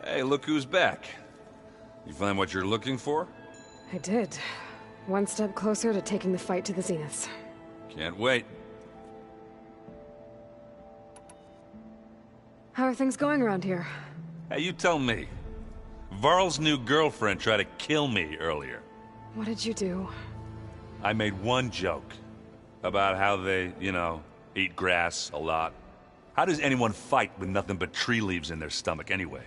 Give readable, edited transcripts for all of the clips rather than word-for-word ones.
Hey, look who's back. You find what you're looking for? I did. One step closer to taking the fight to the zeniths. Can't wait. How are things going around here? Hey, you tell me. Varl's new girlfriend tried to kill me earlier. What did you do? I made one joke about how they, eat grass a lot. How does anyone fight with nothing but tree leaves in their stomach anyway?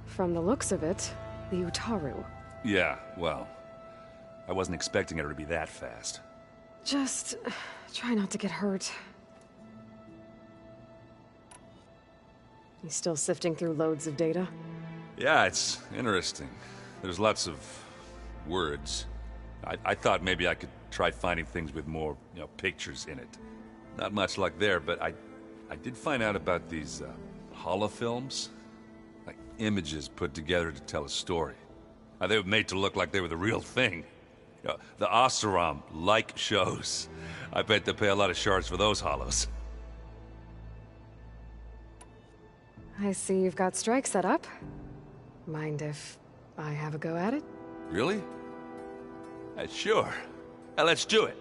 From the looks of it, the Utaru. Yeah, well, I wasn't expecting her to be that fast. Just try not to get hurt. You still sifting through loads of data? Yeah, it's interesting. There's lots of words. I thought maybe I could try finding things with more, pictures in it. Not much luck there, but I did find out about these holofilms. Like images put together to tell a story. They were made to look like they were the real thing. The Oseram like shows. I bet they pay a lot of shards for those holos. I see you've got strike set up. Mind if I have a go at it? Really? Sure. Let's do it.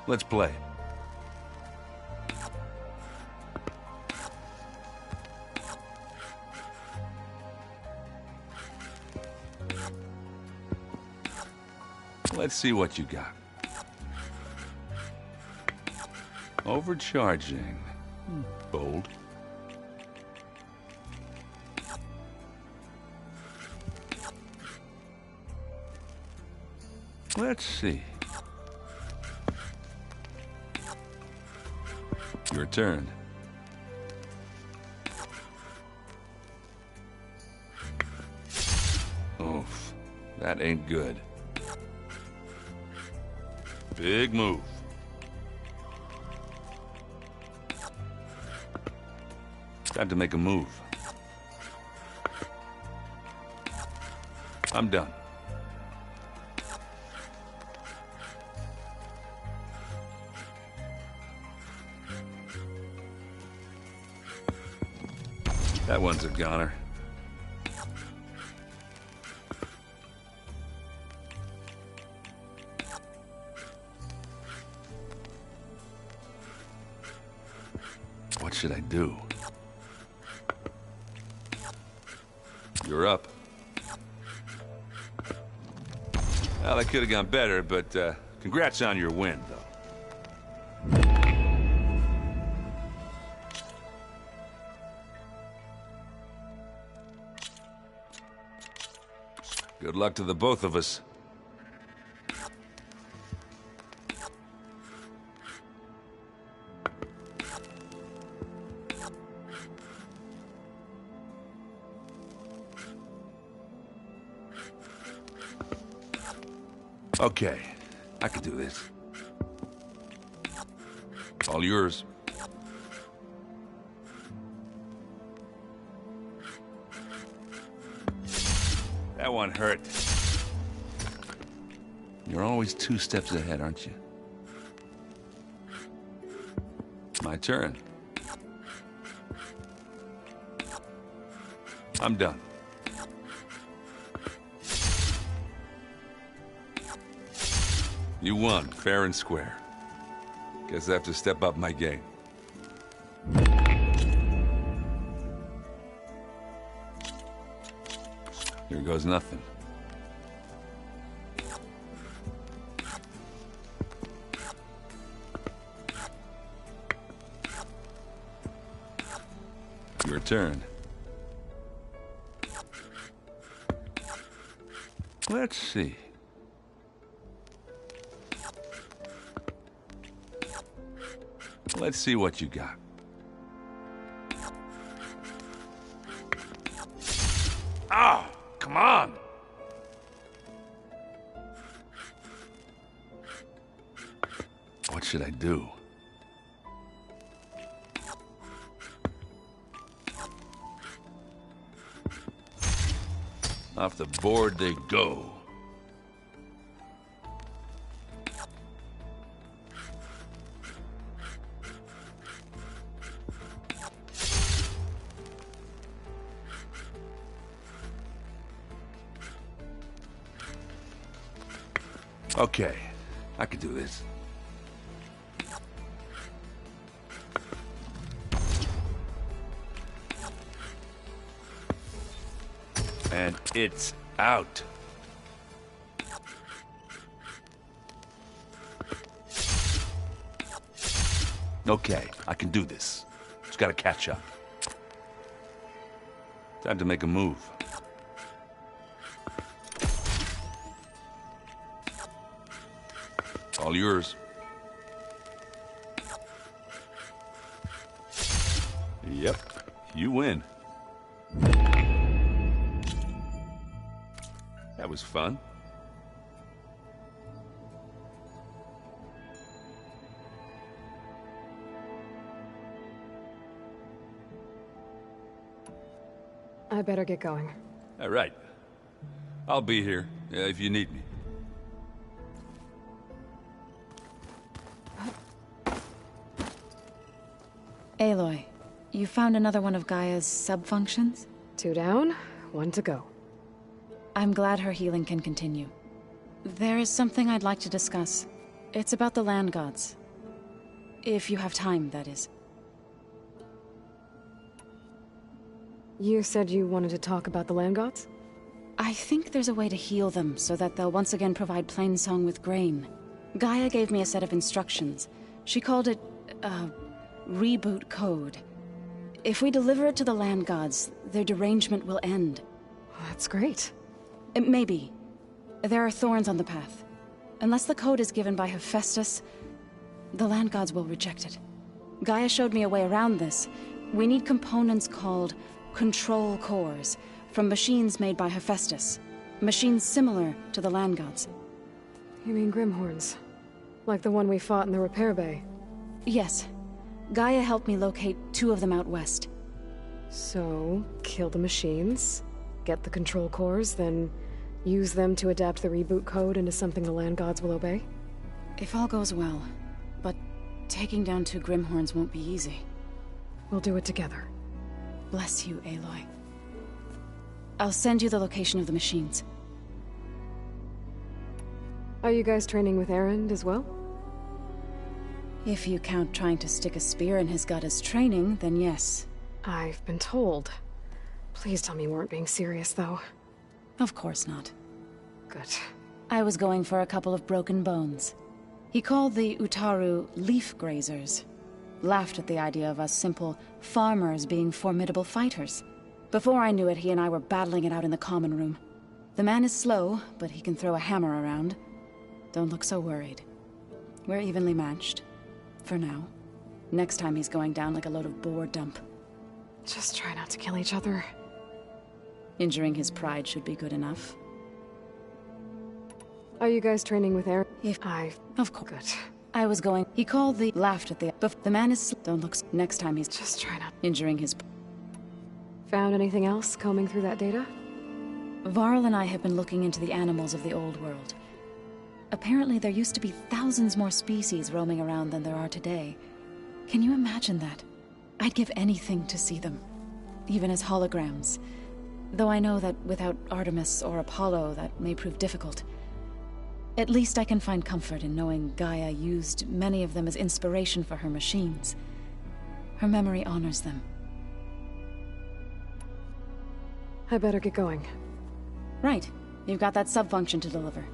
Let's play. Let's see what you got. Overcharging. Bold. Let's see. Your turn. Oof. That ain't good. Big move. Time to make a move. I'm done. That one's a goner. What should I do? You're up. Well, that could have gone better, but congrats on your win, though. Good luck to the both of us. Okay, I can do this. All yours. That one hurt. You're always 2 steps ahead, aren't you? My turn. I'm done. You won, fair and square. Guess I have to step up my game. Here goes nothing. Your turn. Let's see. Let's see what you got. Oh, come on! What should I do? Off the board they go. Okay, I can do this. And it's out. Okay, I can do this. Just gotta catch up. Time to make a move. All yours. Yep, you win. That was fun. I better get going. All right. I'll be here if you need me. Aloy, you found another one of Gaia's sub-functions? 2 down, 1 to go. I'm glad her healing can continue. There is something I'd like to discuss. It's about the land gods. If you have time, that is. You said you wanted to talk about the land gods? I think there's a way to heal them so that they'll once again provide Plainsong with grain. Gaia gave me a set of instructions. She called it, reboot code. If we deliver it to the land gods, their derangement will end. That's great. Maybe. There are thorns on the path. Unless the code is given by Hephaestus, the land gods will reject it. Gaia showed me a way around this. We need components called control cores from machines made by Hephaestus. Machines similar to the land gods. You mean Grimhorns? Like the one we fought in the repair bay? Yes. Gaia helped me locate 2 of them out west. So, kill the machines, get the control cores, then use them to adapt the reboot code into something the land gods will obey? If all goes well. But taking down 2 Grimhorns won't be easy. We'll do it together. Bless you, Aloy. I'll send you the location of the machines. Are you guys training with Erend as well? If you count trying to stick a spear in his gut as training, then yes. I've been told. Please tell me you weren't being serious, though. Of course not. Good. I was going for a couple of broken bones. He called the Utaru leaf grazers. Laughed at the idea of us simple farmers being formidable fighters. Before I knew it, he and I were battling it out in the common room. The man is slow, but he can throw a hammer around. Don't look so worried. We're evenly matched. For now. Next time he's going down like a load of boar dump. Just try not to kill each other. Injuring his pride should be good enough. Are you guys training with Aaron? Of course. Good. I was going. He called laughed at the man is. Don't look. Next time he's Just try not. injuring his. Found anything else combing through that data? Varl and I have been looking into the animals of the old world. Apparently there used to be thousands more species roaming around than there are today. Can you imagine that? I'd give anything to see them, even as holograms. Though I know that without Artemis or Apollo, that may prove difficult. At least I can find comfort in knowing Gaia used many of them as inspiration for her machines. Her memory honors them. I better get going. Right. You've got that sub-function to deliver.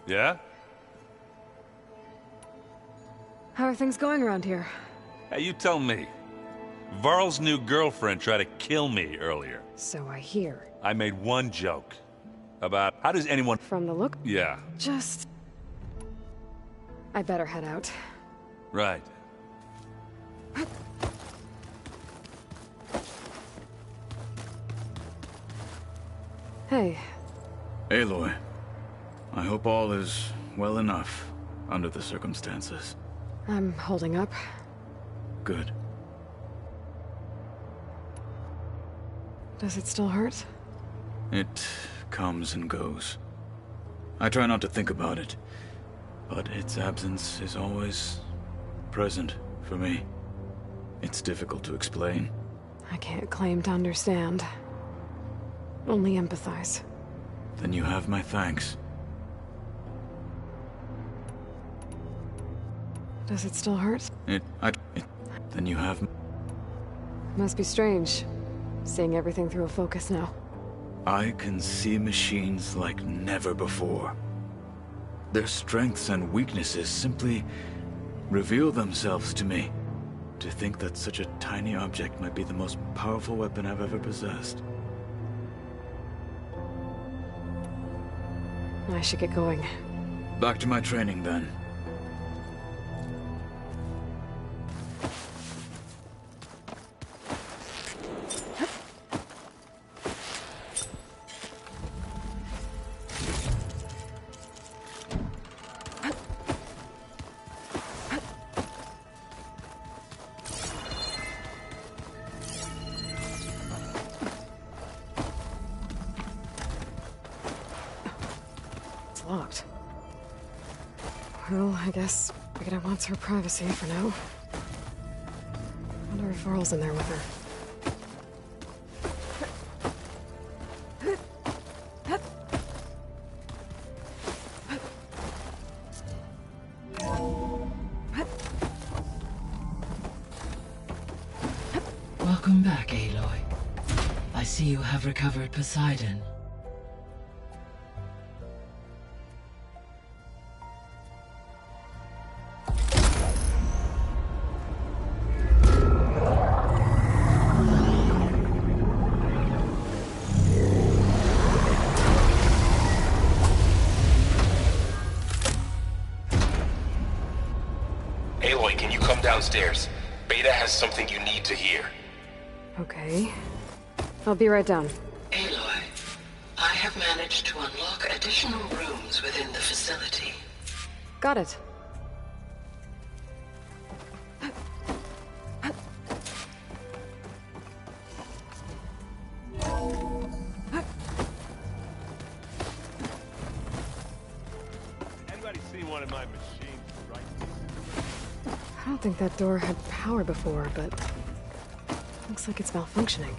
Yeah? How are things going around here? Hey, you tell me. Varl's new girlfriend tried to kill me earlier. So I hear. I made one joke. About how does anyone... From the look? Yeah. I better head out. Right. Hey. Aloy, I hope all is well enough under the circumstances. I'm holding up. Good. Does it still hurt? It comes and goes. I try not to think about it, but its absence is always present for me. It's difficult to explain. I can't claim to understand. Only empathize. Then you have my thanks. Does it still hurt? Then you have... Must be strange, seeing everything through a focus now. I can see machines like never before. Their strengths and weaknesses simply reveal themselves to me. To think that such a tiny object might be the most powerful weapon I've ever possessed. I should get going. Back to my training, then. Locked. Well, I guess Brigida wants her privacy for now. Wonder if Varl's in there with her. Welcome back, Aloy. I see you have recovered Poseidon. Aloy, can you come downstairs? Beta has something you need to hear. Okay. I'll be right down. Aloy, I have managed to unlock additional rooms within the facility. Got it. Anybody see one of my machines, right? I don't think that door had power before, but looks like it's malfunctioning.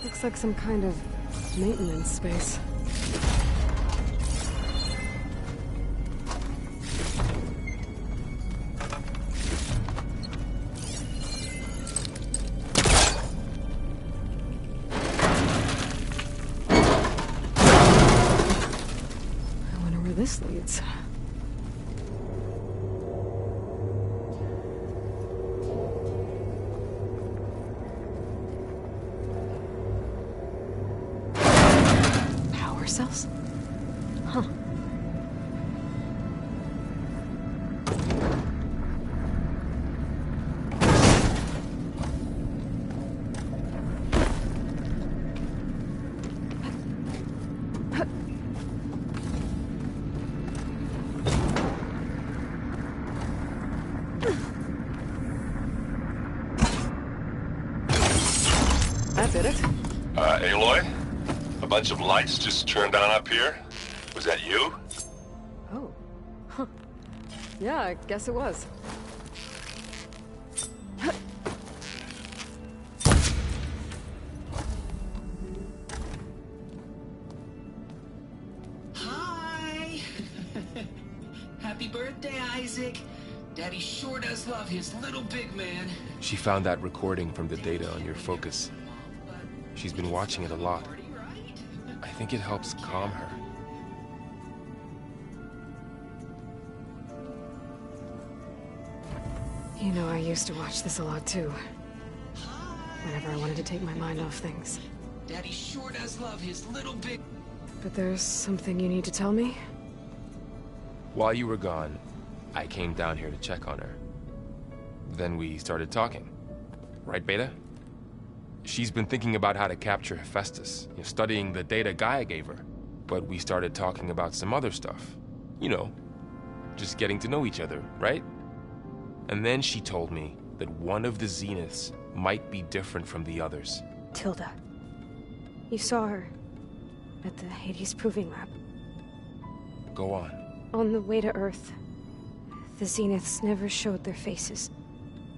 Looks like some kind of maintenance space. I wonder where this leads. Power cells? that did it. Aloy? A bunch of lights just turned on up here? Was that you? Oh. Huh. Yeah, I guess it was. Hi! Happy birthday, Isaac. Daddy sure does love his little big man. She found that recording from the data on your focus. She's been watching it a lot. I think it helps calm her. You know, I used to watch this a lot too. Whenever I wanted to take my mind off things. Daddy sure does love his little big... But there's something you need to tell me? While you were gone, I came down here to check on her. Then we started talking. Right, Beta? She's been thinking about how to capture Hephaestus, studying the data Gaia gave her. But we started talking about some other stuff. You know, just getting to know each other, right? And then she told me that one of the Zeniths might be different from the others. Tilda. You saw her at the Hades Proving Lab. Go on. On the way to Earth, the Zeniths never showed their faces.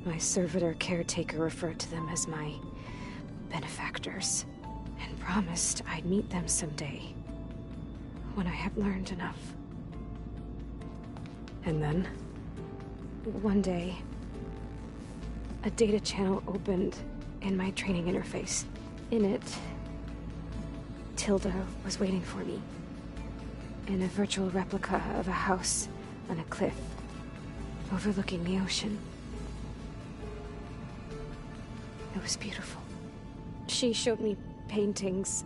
My servitor caretaker referred to them as my benefactors, and promised I'd meet them someday, when I had learned enough. And then, one day, a data channel opened in my training interface. In it, Tilda was waiting for me, in a virtual replica of a house on a cliff, overlooking the ocean. It was beautiful. She showed me paintings,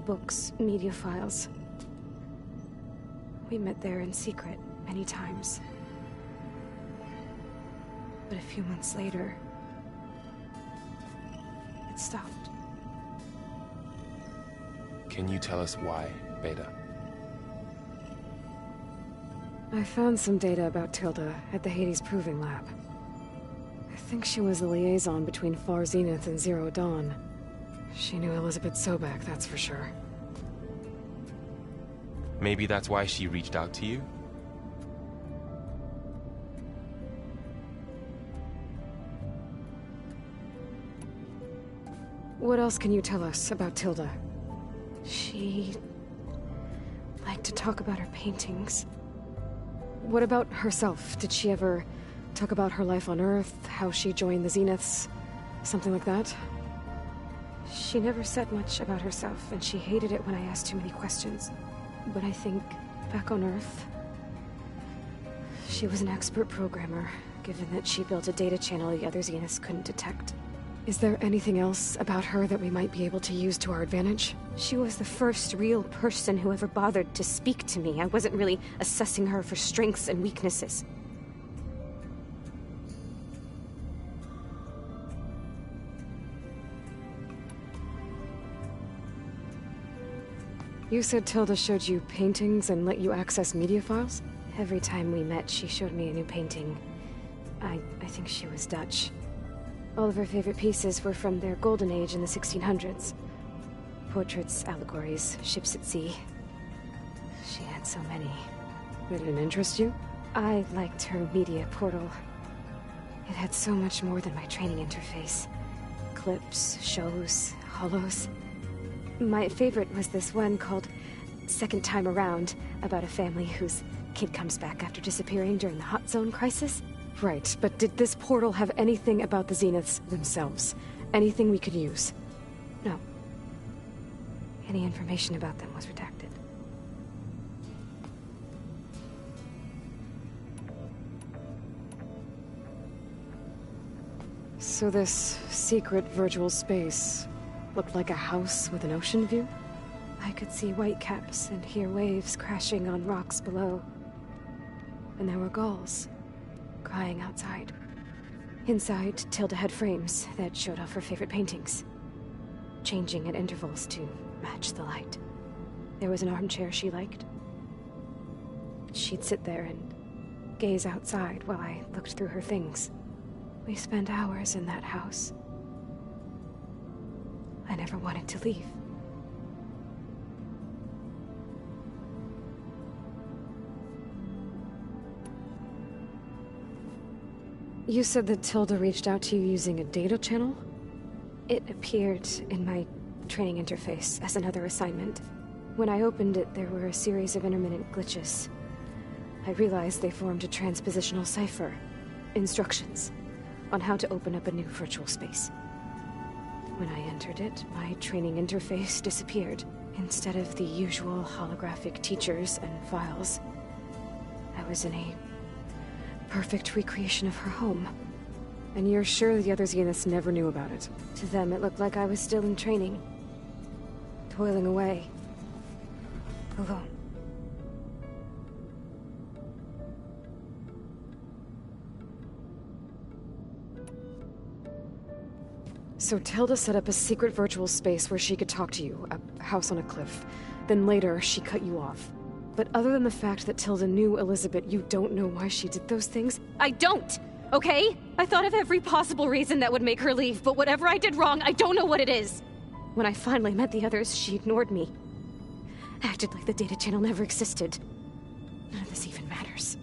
books, media files. We met there in secret many times. But a few months later, it stopped. Can you tell us why, Beta? I found some data about Tilda at the Hades Proving Lab. I think she was a liaison between Far Zenith and Zero Dawn. She knew Elizabeth Sobek, that's for sure. Maybe that's why she reached out to you? What else can you tell us about Tilda? She liked to talk about her paintings. What about herself? Did she ever talk about her life on Earth, how she joined the Zeniths, something like that? She never said much about herself, and she hated it when I asked too many questions. But I think, back on Earth, she was an expert programmer, given that she built a data channel the other Zeniths couldn't detect. Is there anything else about her that we might be able to use to our advantage? She was the first real person who ever bothered to speak to me. I wasn't really assessing her for strengths and weaknesses. You said Tilda showed you paintings and let you access media files? Every time we met, she showed me a new painting. I think she was Dutch. All of her favorite pieces were from their golden age in the 1600s. Portraits, allegories, ships at sea. She had so many. Did it interest you? I liked her media portal. It had so much more than my training interface. Clips, shows, holos. My favorite was this one called Second Time Around, about a family whose kid comes back after disappearing during the Hot Zone crisis. Right, but did this portal have anything about the Zeniths themselves? Anything we could use? No. Any information about them was redacted. So this secret virtual space looked like a house with an ocean view? I could see whitecaps and hear waves crashing on rocks below. And there were gulls crying outside. Inside, Tilda had frames that showed off her favorite paintings, changing at intervals to match the light. There was an armchair she liked. She'd sit there and gaze outside while I looked through her things. We spent hours in that house. I never wanted to leave. You said that Tilda reached out to you using a data channel? It appeared in my training interface as another assignment. When I opened it, there were a series of intermittent glitches. I realized they formed a transpositional cipher. Instructions on how to open up a new virtual space. When I entered it, my training interface disappeared. Instead of the usual holographic teachers and files, I was in a perfect recreation of her home. And you're sure the other Zeniths never knew about it? To them, it looked like I was still in training. Toiling away. Alone. So Tilda set up a secret virtual space where she could talk to you, a house on a cliff. Then later, she cut you off. But other than the fact that Tilda knew Elizabeth, you don't know why she did those things? I don't! Okay? I thought of every possible reason that would make her leave, but whatever I did wrong, I don't know what it is. When I finally met the others, she ignored me. Acted like the data channel never existed. None of this even matters.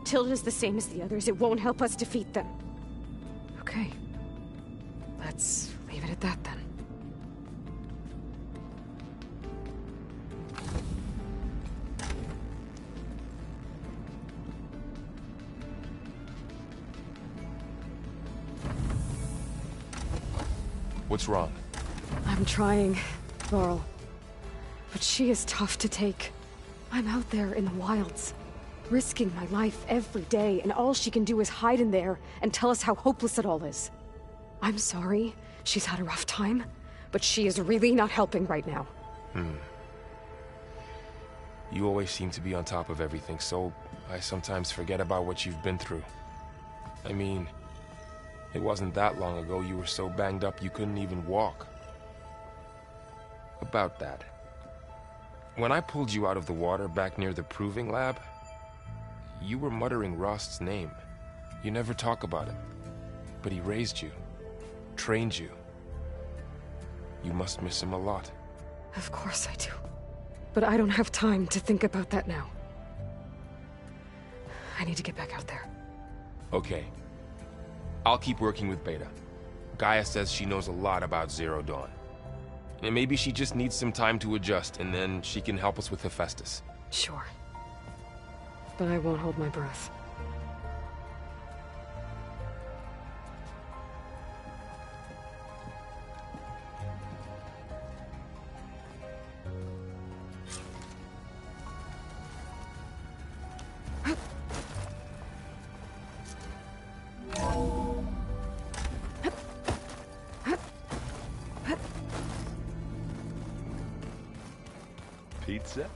Tilda's the same as the others. It won't help us defeat them. Okay. Let's leave it at that, then. What's wrong? I'm trying, Laurel. But she is tough to take. I'm out there in the wilds, risking my life every day, and all she can do is hide in there and tell us how hopeless it all is. I'm sorry, she's had a rough time, but she is really not helping right now. You always seem to be on top of everything, so I sometimes forget about what you've been through. I mean, it wasn't that long ago you were so banged up you couldn't even walk. About that. When I pulled you out of the water back near the proving lab, you were muttering Rost's name. You never talk about him, but he raised you. Trained you. You must miss him a lot. Of course I do. But I don't have time to think about that now. I need to get back out there. Okay. I'll keep working with Beta. Gaia says she knows a lot about Zero Dawn. And maybe she just needs some time to adjust, and then she can help us with Hephaestus. Sure. But I won't hold my breath. Pizza?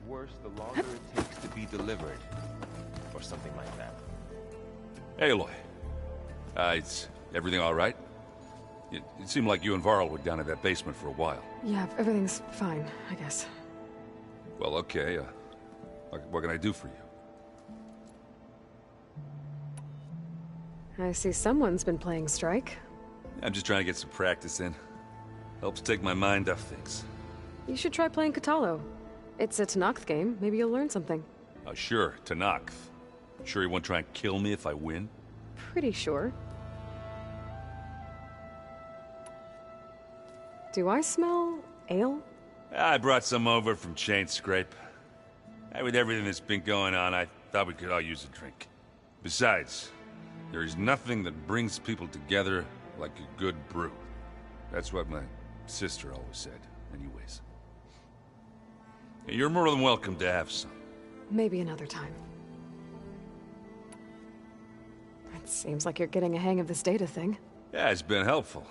worse the longer it takes to be delivered. Or something like that. Hey, Aloy. Is everything all right? It seemed like you and Varl were down in that basement for a while. Yeah, everything's fine, I guess. Well, okay. What can I do for you? I see someone's been playing Strike. I'm just trying to get some practice in. Helps take my mind off things. You should try playing Katalo. It's a Tenakth game. Maybe you'll learn something. Oh, sure, Tenakth. Sure you won't try and kill me if I win? Pretty sure. Do I smell ale? I brought some over from Chain Scrape. With everything that's been going on, I thought we could all use a drink. Besides, there is nothing that brings people together like a good brew. That's what my sister always said, anyways. You're more than welcome to have some. Maybe another time. It seems like you're getting a hang of this data thing. Yeah, it's been helpful.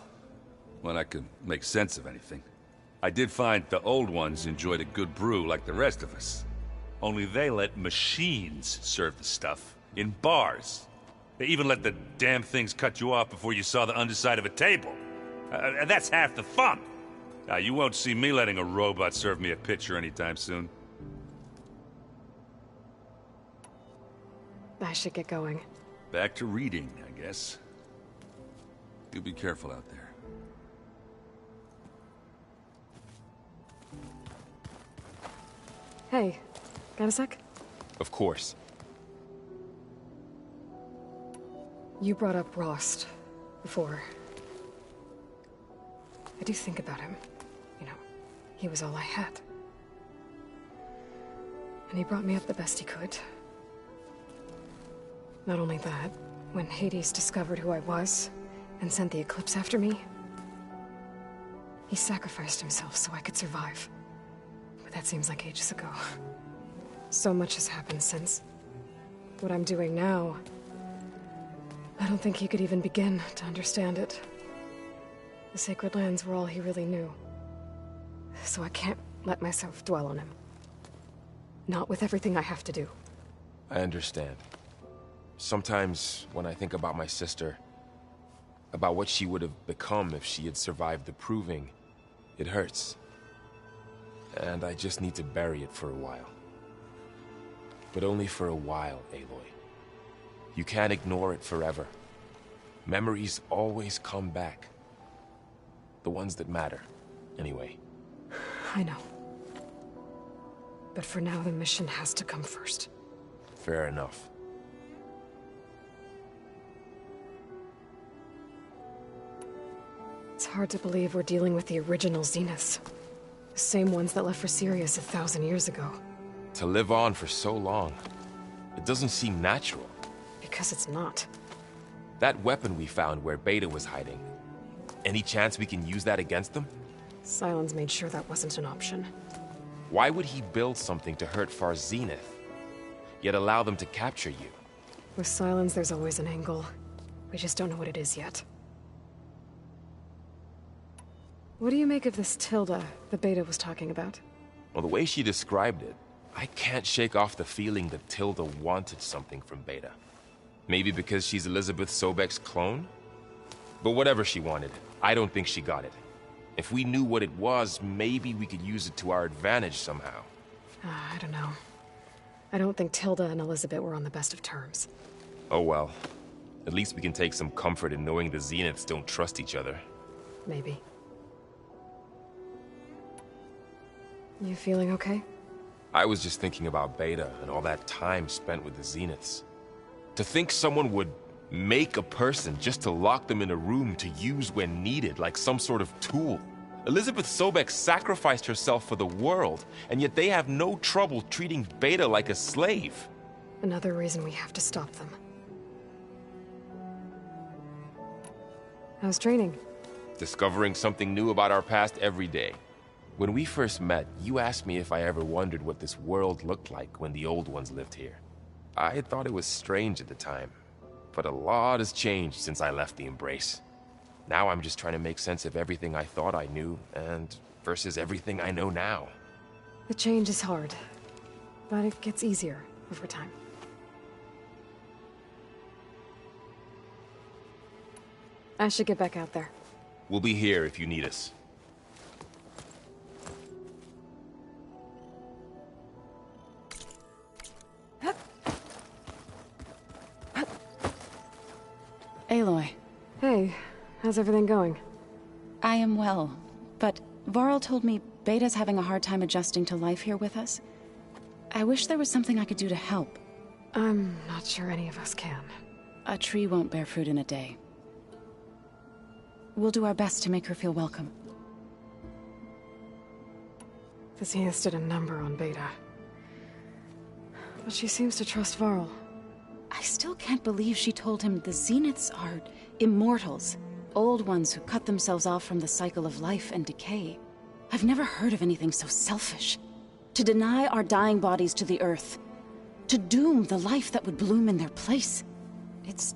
When I could make sense of anything. I did find the old ones enjoyed a good brew like the rest of us. Only they let machines serve the stuff in bars. They even let the damn things cut you off before you saw the underside of a table. And that's half the fun. Now, you won't see me letting a robot serve me a pitcher anytime soon. I should get going. Back to reading, I guess. You be careful out there. Hey, got a sec? Of course. You brought up Rost before. I do think about him. You know, he was all I had. And he brought me up the best he could. Not only that, when Hades discovered who I was and sent the Eclipse after me, he sacrificed himself so I could survive. But that seems like ages ago. So much has happened since. What I'm doing now, I don't think he could even begin to understand it. The Sacred Lands were all he really knew. So I can't let myself dwell on him. Not with everything I have to do. I understand. Sometimes, when I think about my sister, about what she would have become if she had survived the Proving, it hurts. And I just need to bury it for a while. But only for a while, Aloy. You can't ignore it forever. Memories always come back. The ones that matter, anyway. I know. But for now, the mission has to come first. Fair enough. It's hard to believe we're dealing with the original Zeniths. The same ones that left for Sirius 1,000 years ago. To live on for so long, it doesn't seem natural. Because it's not. That weapon we found where Beta was hiding, any chance we can use that against them? Sylens made sure that wasn't an option. Why would he build something to hurt Far Zenith, yet allow them to capture you? With Sylens, there's always an angle. We just don't know what it is yet. What do you make of this Tilda the Beta was talking about? Well, the way she described it, I can't shake off the feeling that Tilda wanted something from Beta. Maybe because she's Elizabeth Sobek's clone? But whatever she wanted, I don't think she got it. If we knew what it was, maybe we could use it to our advantage somehow. I don't know. I don't think Tilda and Elizabeth were on the best of terms. Oh well. At least we can take some comfort in knowing the Zeniths don't trust each other. Maybe. You feeling okay? I was just thinking about Beta and all that time spent with the Zeniths. To think someone would make a person just to lock them in a room to use when needed, like some sort of tool. Elizabeth Sobek sacrificed herself for the world, and yet they have no trouble treating Beta like a slave. Another reason we have to stop them. How's training? Discovering something new about our past every day. When we first met, you asked me if I ever wondered what this world looked like when the old ones lived here. I had thought it was strange at the time, but a lot has changed since I left the Embrace. Now I'm just trying to make sense of everything I thought I knew, and versus everything I know now. The change is hard. but it gets easier over time. I should get back out there. We'll be here if you need us. Aloy. Hey, how's everything going? I am well, but Varl told me Beta's having a hard time adjusting to life here with us. I wish there was something I could do to help. I'm not sure any of us can. A tree won't bear fruit in a day. We'll do our best to make her feel welcome. The Zeniths did a number on Beta. But she seems to trust Varl. I still can't believe she told him the Zeniths are immortals. Old ones who cut themselves off from the cycle of life and decay. I've never heard of anything so selfish. To deny our dying bodies to the Earth. To doom the life that would bloom in their place. It's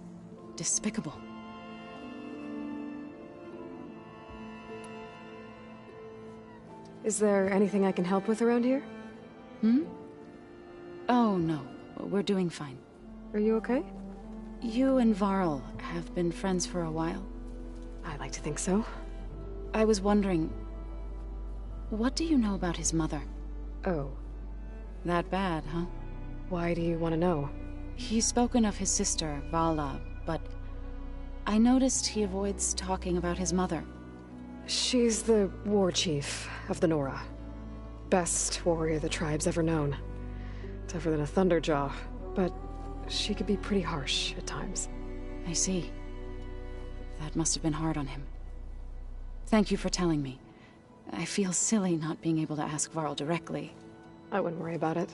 despicable. Is there anything I can help with around here? Oh, no. We're doing fine. Are you okay? You and Varl have been friends for a while. I like to think so. I was wondering, what do you know about his mother? Oh. That bad, huh? Why do you want to know? He's spoken of his sister, Vala, but I noticed he avoids talking about his mother. She's the war chief of the Nora. Best warrior the tribe's ever known. Tougher than a Thunderjaw, but she could be pretty harsh at times. I see. That must have been hard on him. Thank you for telling me. I feel silly not being able to ask Varl directly. I wouldn't worry about it.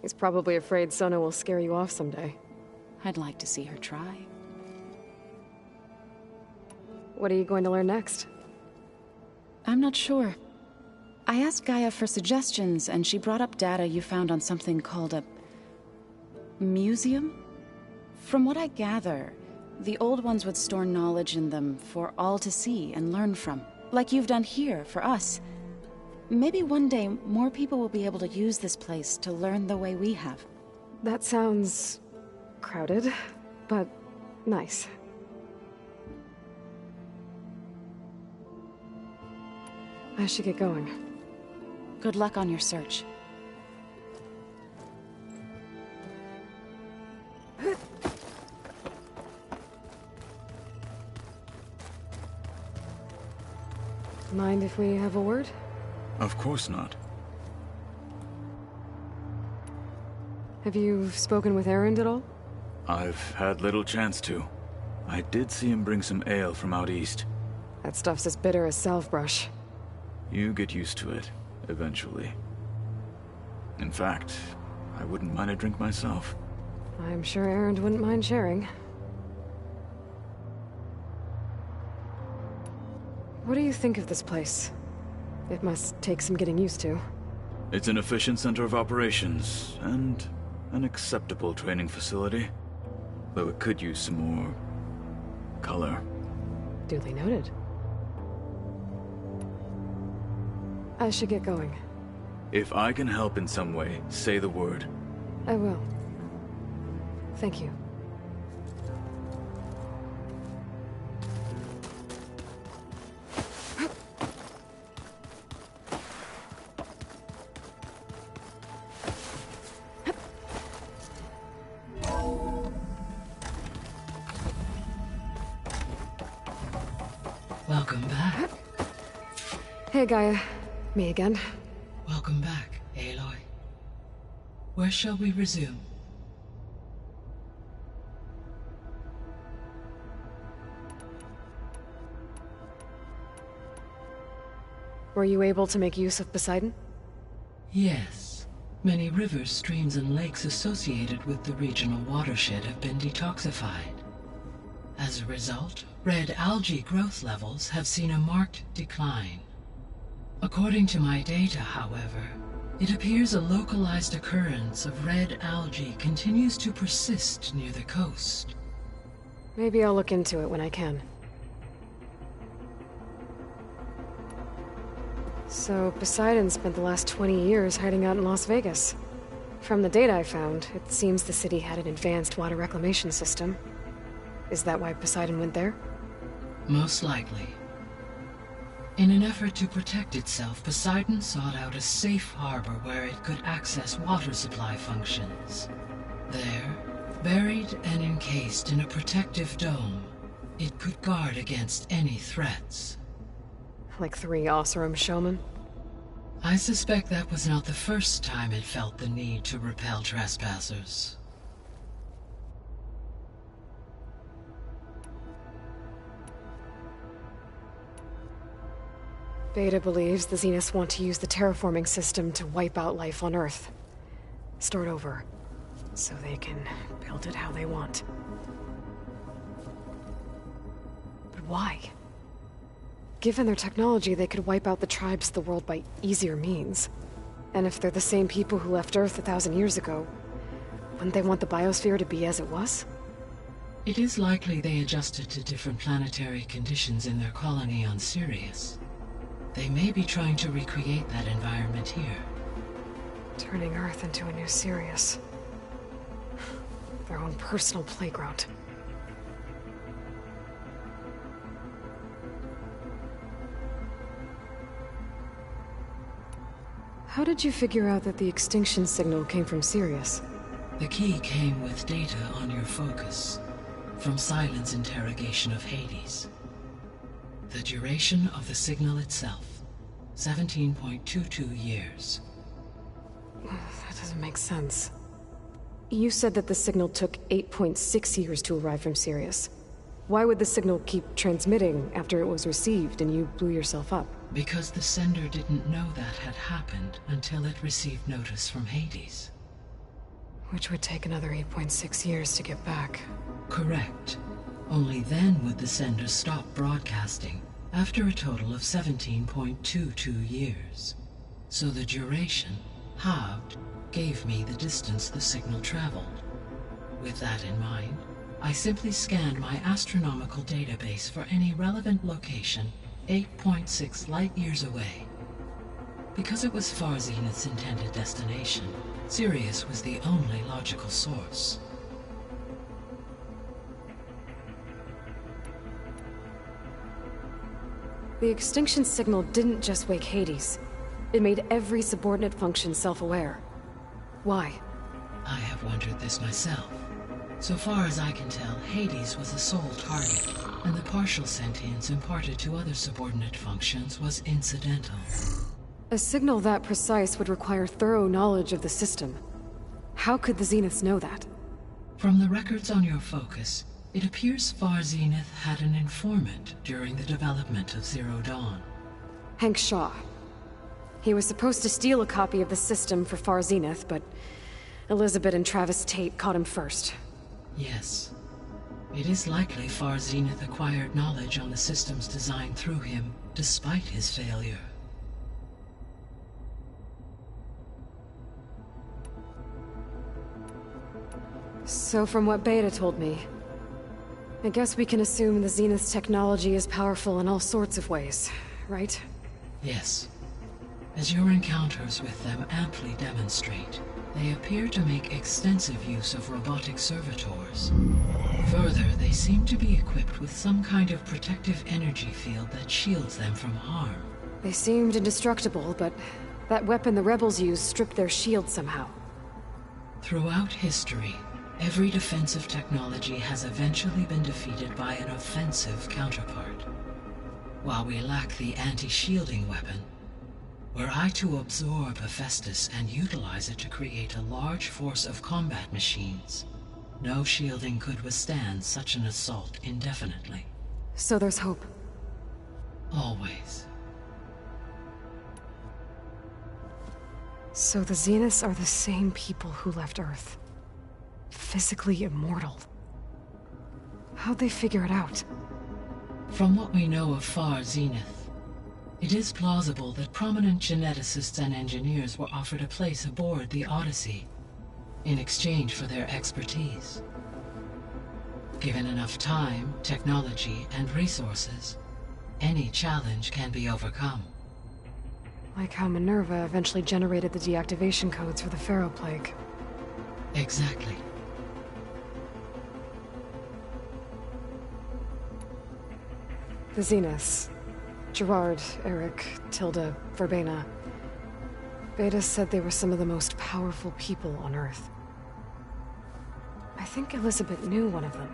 He's probably afraid Sona will scare you off someday. I'd like to see her try. What are you going to learn next? I'm not sure. I asked Gaia for suggestions, and she brought up data you found on something called a museum? From what I gather, the old ones would store knowledge in them for all to see and learn from, like you've done here for us. Maybe one day more people will be able to use this place to learn the way we have. That sounds crowded, but nice. I should get going. Good luck on your search. Mind if we have a word? Of course not. Have you spoken with Erend at all? I've had little chance to. I did see him bring some ale from out east. That stuff's as bitter as salve-brush. You get used to it, eventually. In fact, I wouldn't mind a drink myself. I'm sure Erend wouldn't mind sharing. What do you think of this place? It must take some getting used to. It's an efficient center of operations, and an acceptable training facility. Though it could use some more color. Duly noted. I should get going. If I can help in some way, say the word. I will. Thank you. Welcome back. Hey, Gaia. Me again. Welcome back, Aloy. Where shall we resume? Were you able to make use of Poseidon? Yes. Many rivers, streams, and lakes associated with the regional watershed have been detoxified. As a result, red algae growth levels have seen a marked decline. According to my data, however, it appears a localized occurrence of red algae continues to persist near the coast. Maybe I'll look into it when I can. So, Poseidon spent the last 20 years hiding out in Las Vegas. From the data I found, it seems the city had an advanced water reclamation system. Is that why Poseidon went there? Most likely. In an effort to protect itself, Poseidon sought out a safe harbor where it could access water supply functions. There, buried and encased in a protective dome, it could guard against any threats. Like 3 Oseram showmen? I suspect that was not the first time it felt the need to repel trespassers. Beta believes the Zeniths want to use the terraforming system to wipe out life on Earth. Start over, so they can build it how they want. But why? Given their technology, they could wipe out the tribes of the world by easier means. And if they're the same people who left Earth 1,000 years ago, wouldn't they want the biosphere to be as it was? It is likely they adjusted to different planetary conditions in their colony on Sirius. They may be trying to recreate that environment here. Turning Earth into a new Sirius. Their own personal playground. How did you figure out that the extinction signal came from Sirius? The key came with data on your focus, from Silent's interrogation of Hades. The duration of the signal itself, 17.22 years. That doesn't make sense. You said that the signal took 8.6 years to arrive from Sirius. Why would the signal keep transmitting after it was received and you blew yourself up? Because the sender didn't know that had happened until it received notice from Hades. Which would take another 8.6 years to get back. Correct. Only then would the sender stop broadcasting, after a total of 17.22 years. So the duration, halved, gave me the distance the signal traveled. With that in mind, I simply scanned my astronomical database for any relevant location 8.6 light-years away. Because it was Far Zenith's intended destination, Sirius was the only logical source. The extinction signal didn't just wake Hades. It made every subordinate function self-aware. Why? I have wondered this myself. So far as I can tell, Hades was the sole target, and the partial sentience imparted to other subordinate functions was incidental. A signal that precise would require thorough knowledge of the system. How could the Zeniths know that? From the records on your focus, it appears Far Zenith had an informant during the development of Zero Dawn. Hank Shaw. He was supposed to steal a copy of the system for Far Zenith, but Elizabeth and Travis Tate caught him first. Yes. It is likely Far Zenith acquired knowledge on the system's design through him, despite his failure. So from what Beta told me, I guess we can assume the Zenith's technology is powerful in all sorts of ways, right? Yes. As your encounters with them amply demonstrate, they appear to make extensive use of robotic servitors. Further, they seem to be equipped with some kind of protective energy field that shields them from harm. They seemed indestructible, but that weapon the rebels used stripped their shield somehow. Throughout history, every defensive technology has eventually been defeated by an offensive counterpart. While we lack the anti-shielding weapon, were I to absorb Hephaestus and utilize it to create a large force of combat machines, no shielding could withstand such an assault indefinitely. So there's hope. Always. So the Zeniths are the same people who left Earth. Physically immortal. How'd they figure it out? From what we know of Far Zenith, it is plausible that prominent geneticists and engineers were offered a place aboard the Odyssey in exchange for their expertise. Given enough time, technology, and resources, any challenge can be overcome. Like how Minerva eventually generated the deactivation codes for the Pharaoh Plague. Exactly. The Zeniths. Gerard, Eric, Tilda, Verbena. Beta said they were some of the most powerful people on Earth. I think Elizabeth knew one of them.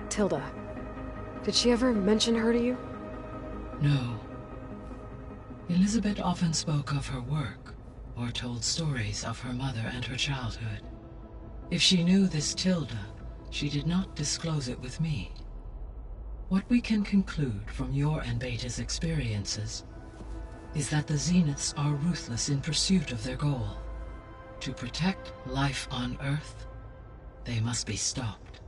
Tilda. Did she ever mention her to you? No. Elizabeth often spoke of her work, or told stories of her mother and her childhood. If she knew this Tilda, she did not disclose it with me. What we can conclude from your and Beta's experiences is that the Zeniths are ruthless in pursuit of their goal. To protect life on Earth, they must be stopped.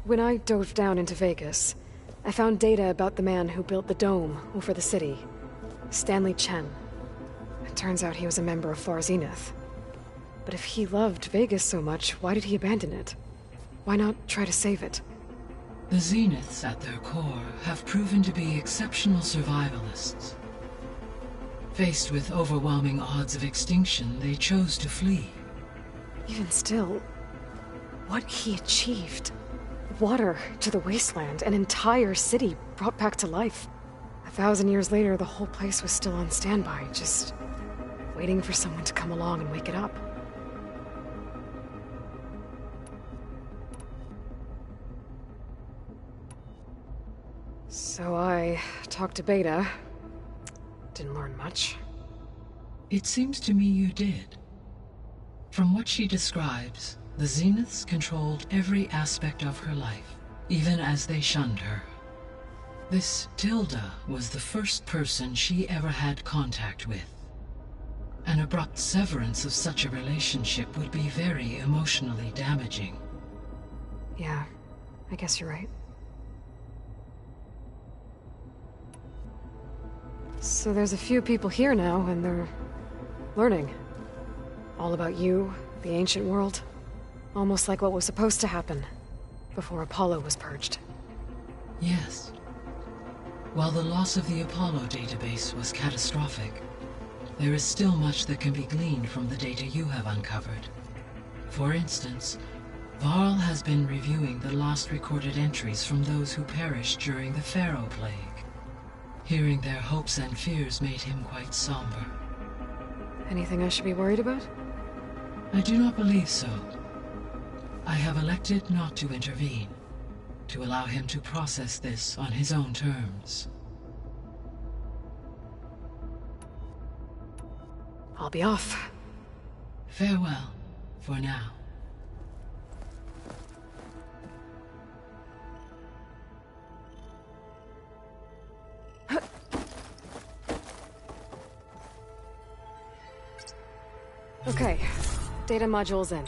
When I dove down into Vegas, I found data about the man who built the dome over the city. Stanley Chen. It turns out he was a member of Far Zenith. But if he loved Vegas so much, why did he abandon it? Why not try to save it? The Zeniths, at their core, have proven to be exceptional survivalists. Faced with overwhelming odds of extinction, they chose to flee. Even still, what he achieved. Water to the wasteland, an entire city brought back to life. 1,000 years later, the whole place was still on standby, just waiting for someone to come along and wake it up. So I talked to Beta. Didn't learn much. It seems to me you did. From what she describes, the Zeniths controlled every aspect of her life, even as they shunned her. This Tilda was the first person she ever had contact with. An abrupt severance of such a relationship would be very emotionally damaging. Yeah, I guess you're right. So there's a few people here now, and they're learning. All about you, the ancient world. Almost like what was supposed to happen before Apollo was purged. Yes. While the loss of the Apollo database was catastrophic, there is still much that can be gleaned from the data you have uncovered. For instance, Varl has been reviewing the last recorded entries from those who perished during the Pharaoh Plague. Hearing their hopes and fears made him quite somber. Anything I should be worried about? I do not believe so. I have elected not to intervene, to allow him to process this on his own terms. I'll be off. Farewell, for now. Okay, data module's in.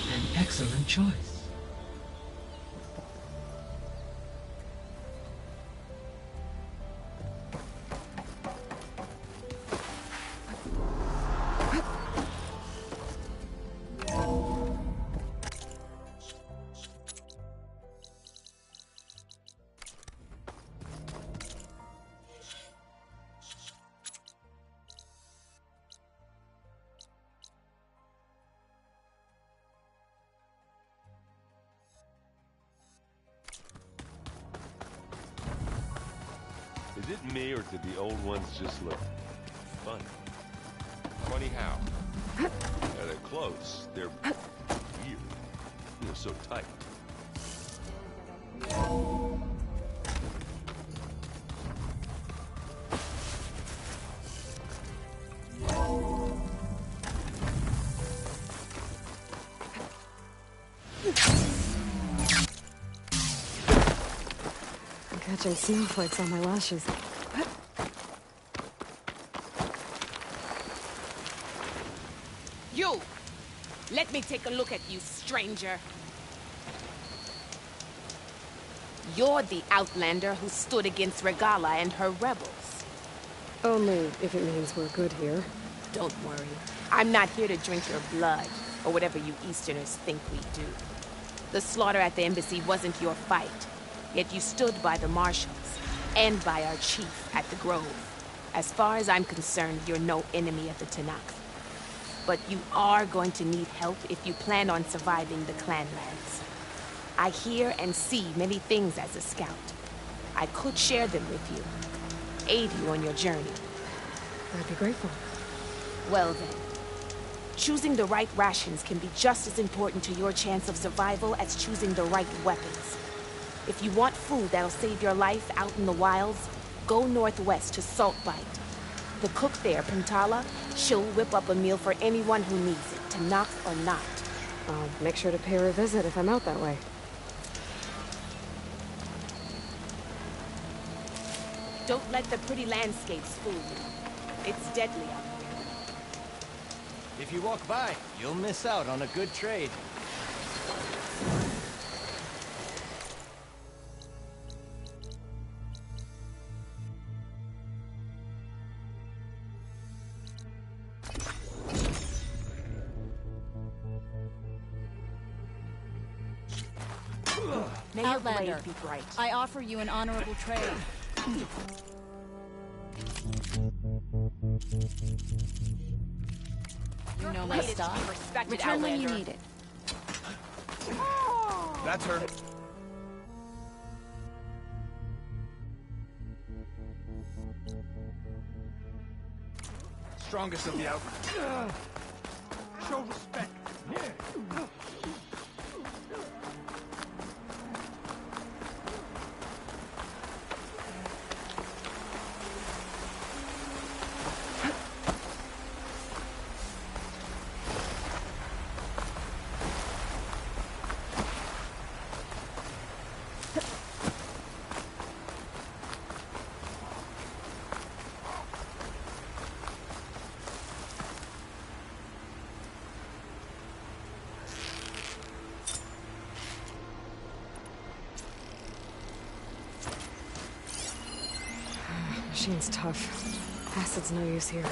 An excellent choice. Is it me, or did the old ones just look funny? Funny how? Yeah, they're close. They're weird. So tight. I'm catching snowflakes on my lashes. You! Let me take a look at you, stranger. You're the outlander who stood against Regala and her rebels. Only if it means we're good here. Don't worry. I'm not here to drink your blood, or whatever you Easterners think we do. The slaughter at the embassy wasn't your fight, yet you stood by the marshals, and by our chief at the Grove. As far as I'm concerned, you're no enemy of the Tanakh. But you are going to need help if you plan on surviving the clanlands. I hear and see many things as a scout. I could share them with you, aid you on your journey. I'd be grateful. Well then, choosing the right rations can be just as important to your chance of survival as choosing the right weapons. If you want food that'll save your life out in the wilds, go northwest to Saltbite. The cook there, Pintala, she'll whip up a meal for anyone who needs it, Tanakh or not. I'll make sure to pay her a visit if I'm out that way. Don't let the pretty landscapes fool you. It's deadly out here. If you walk by, you'll miss out on a good trade. May your Outlander, blade be bright. I offer you an honorable trade. You know my blade is to stuff. be respected, Return when you Outlander. need it. That's her. Strongest of the outlaws. Show respect. Machine's tough. Acid's no use here.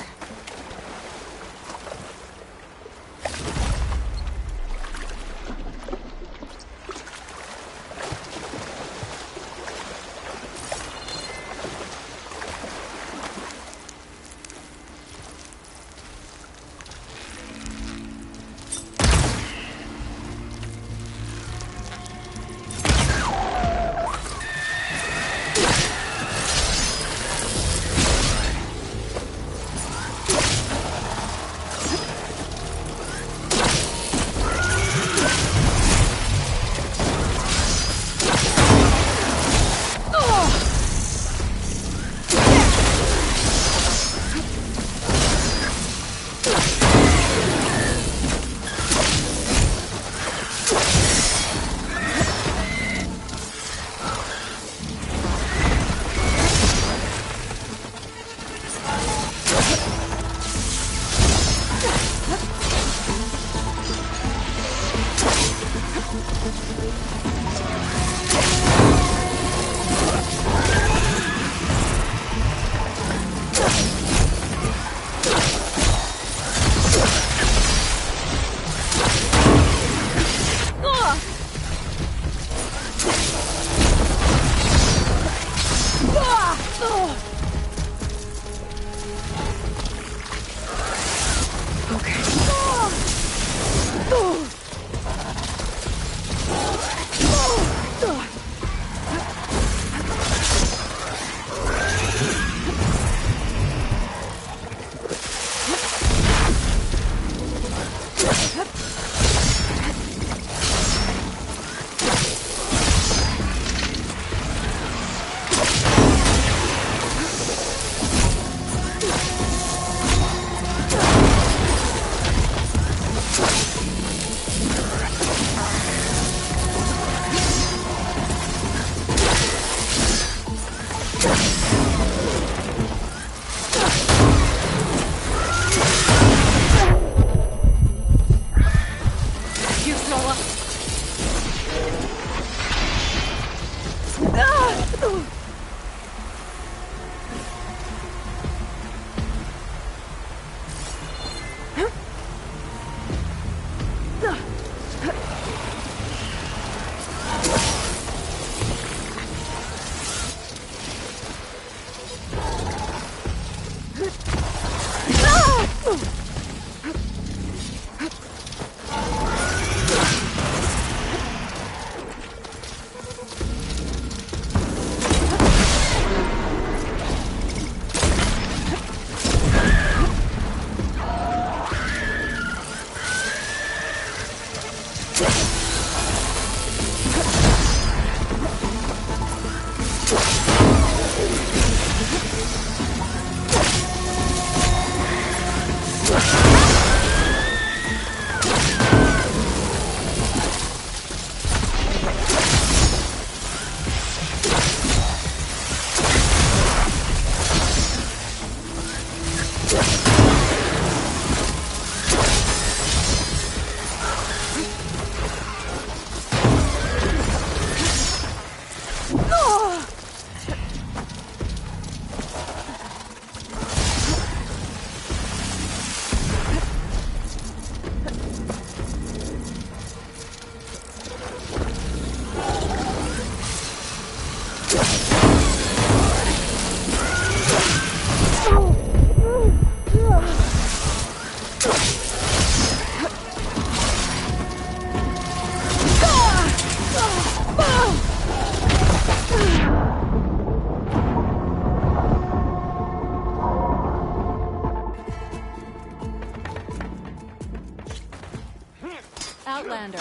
Outlander.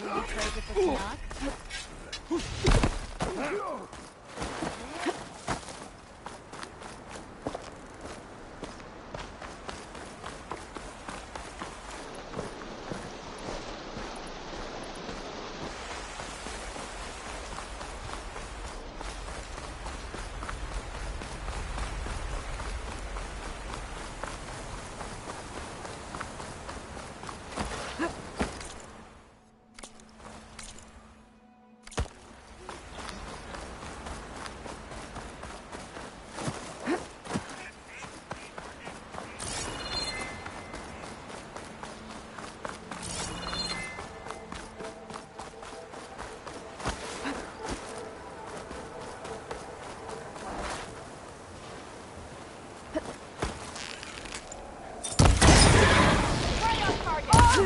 Will you trade with the Canuck?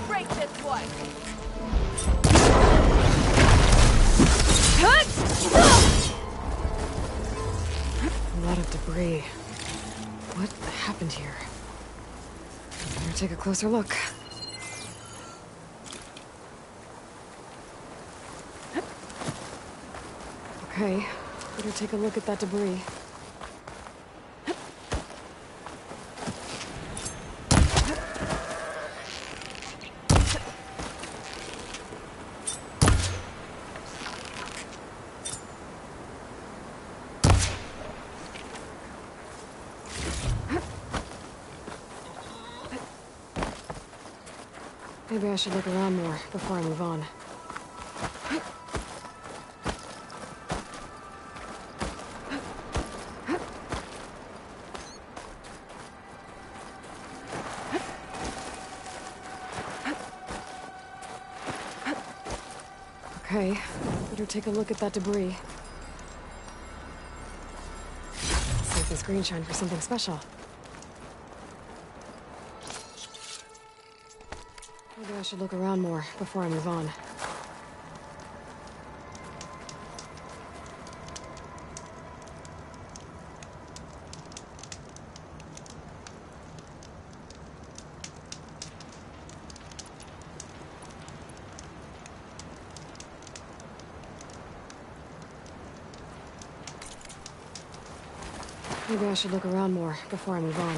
Break this one! A lot of debris. What happened here? Better take a closer look. Okay, better take a look at that debris. Maybe I should look around more before I move on. Okay, better take a look at that debris. See if this green shine for something special. Maybe I should look around more before I move on. Maybe I should look around more before I move on.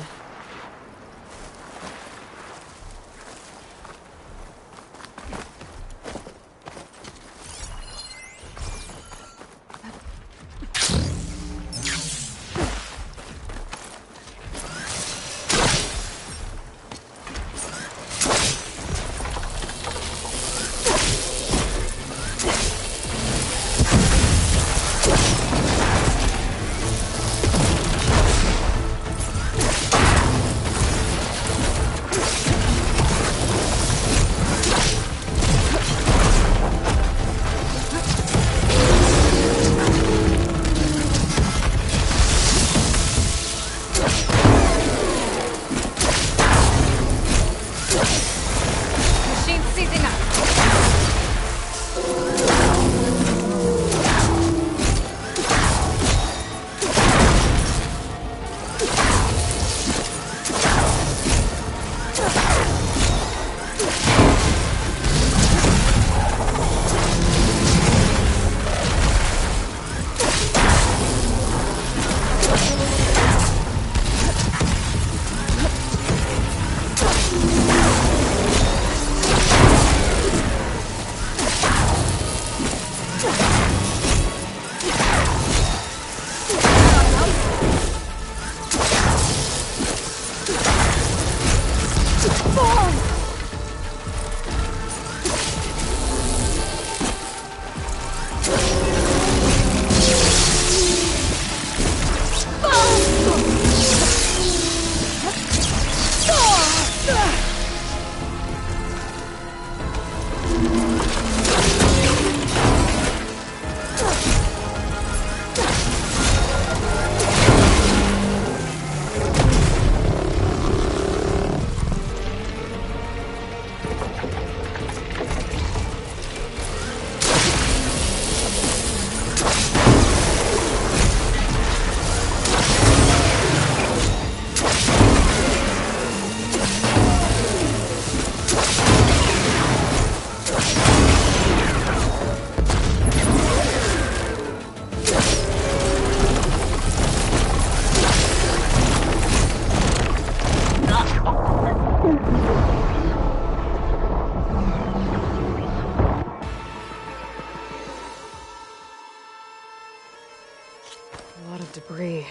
A lot of debris.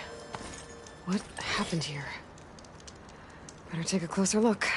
What happened here? Better take a closer look.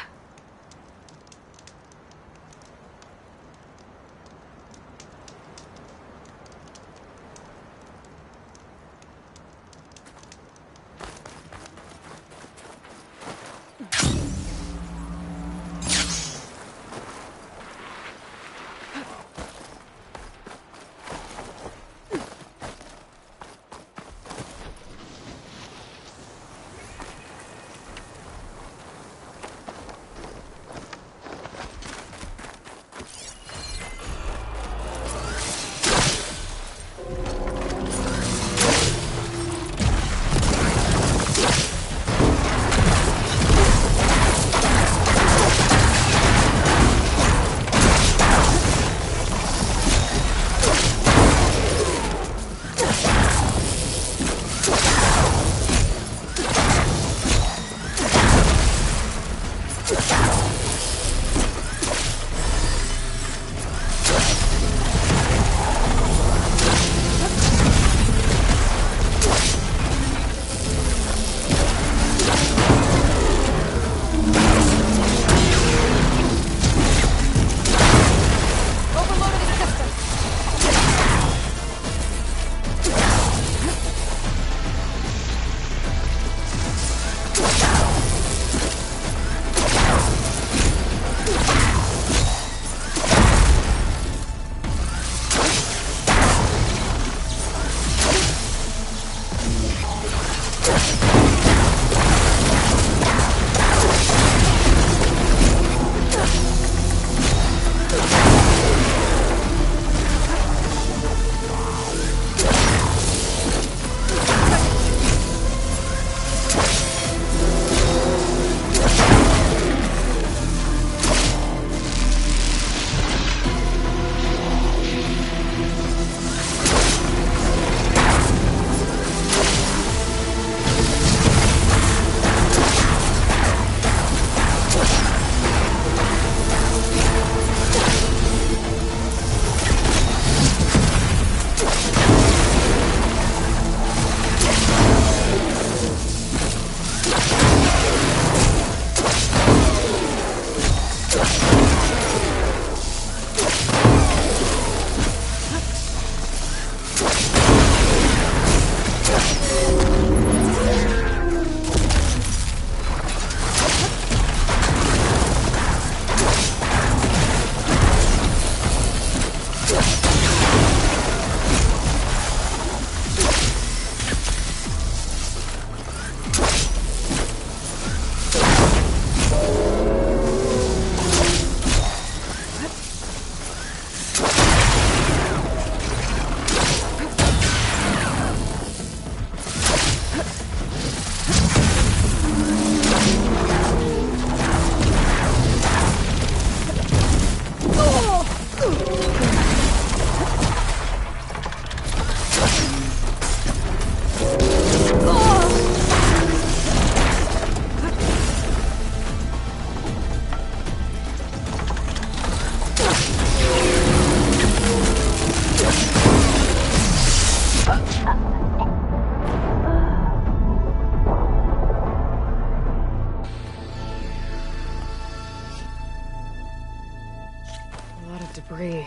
Debris.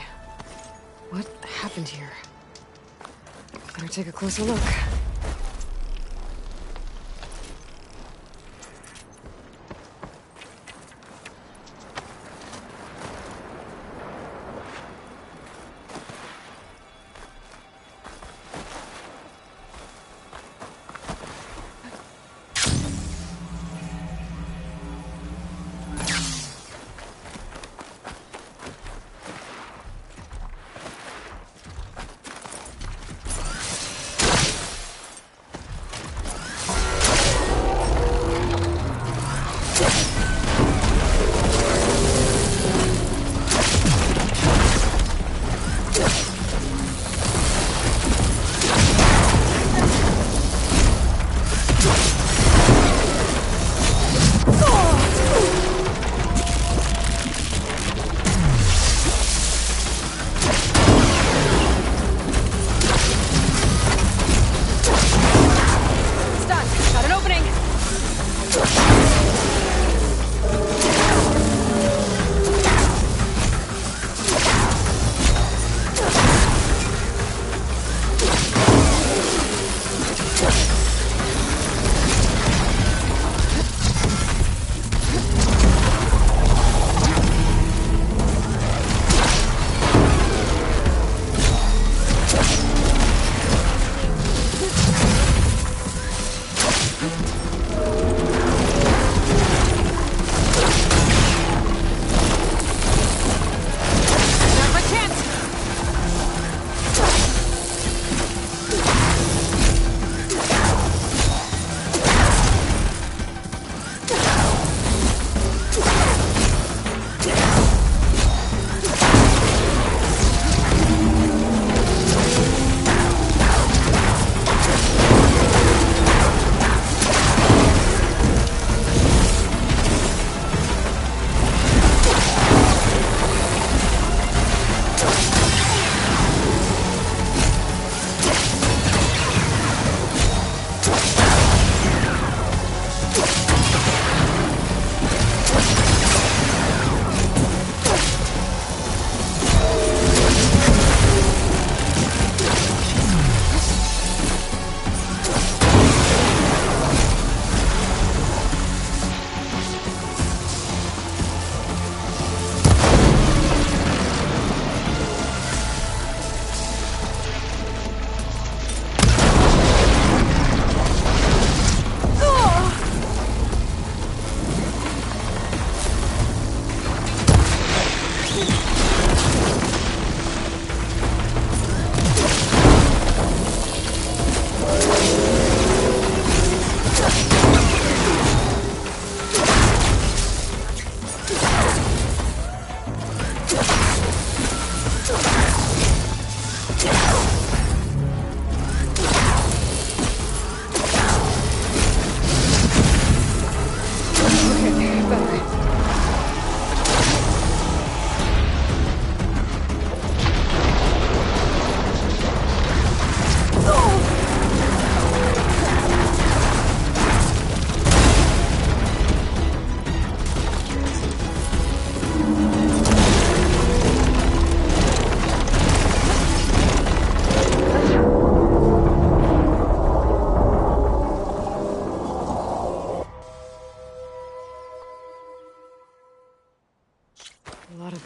What happened here? Better take a closer look.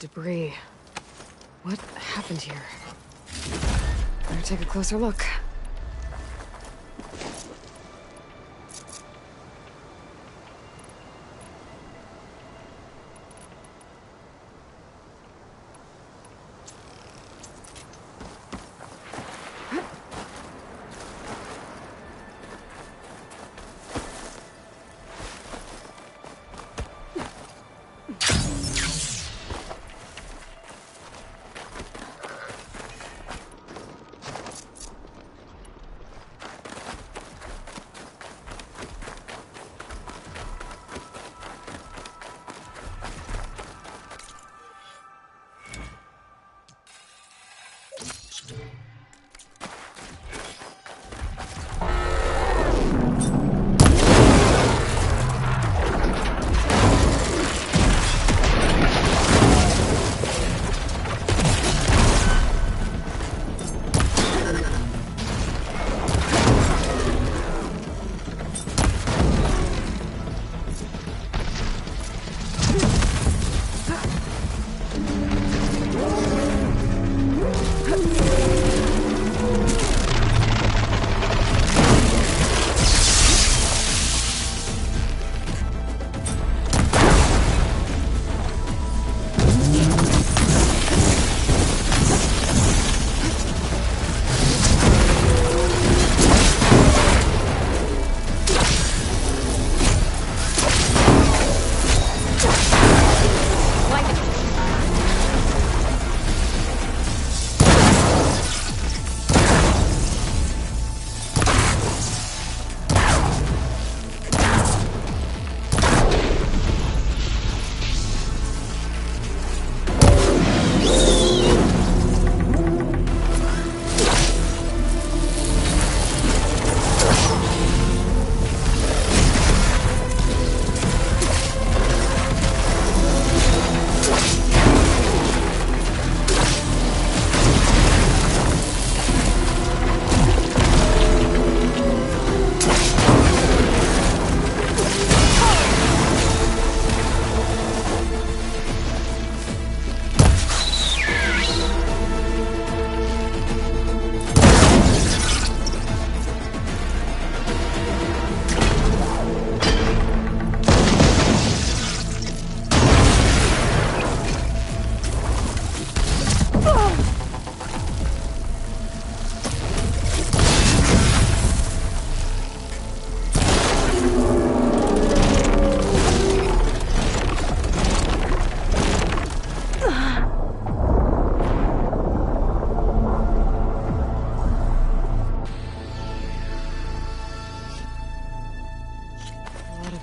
of debris. What happened here? Better take a closer look.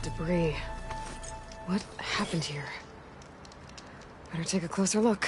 Debris. What happened here? Better take a closer look.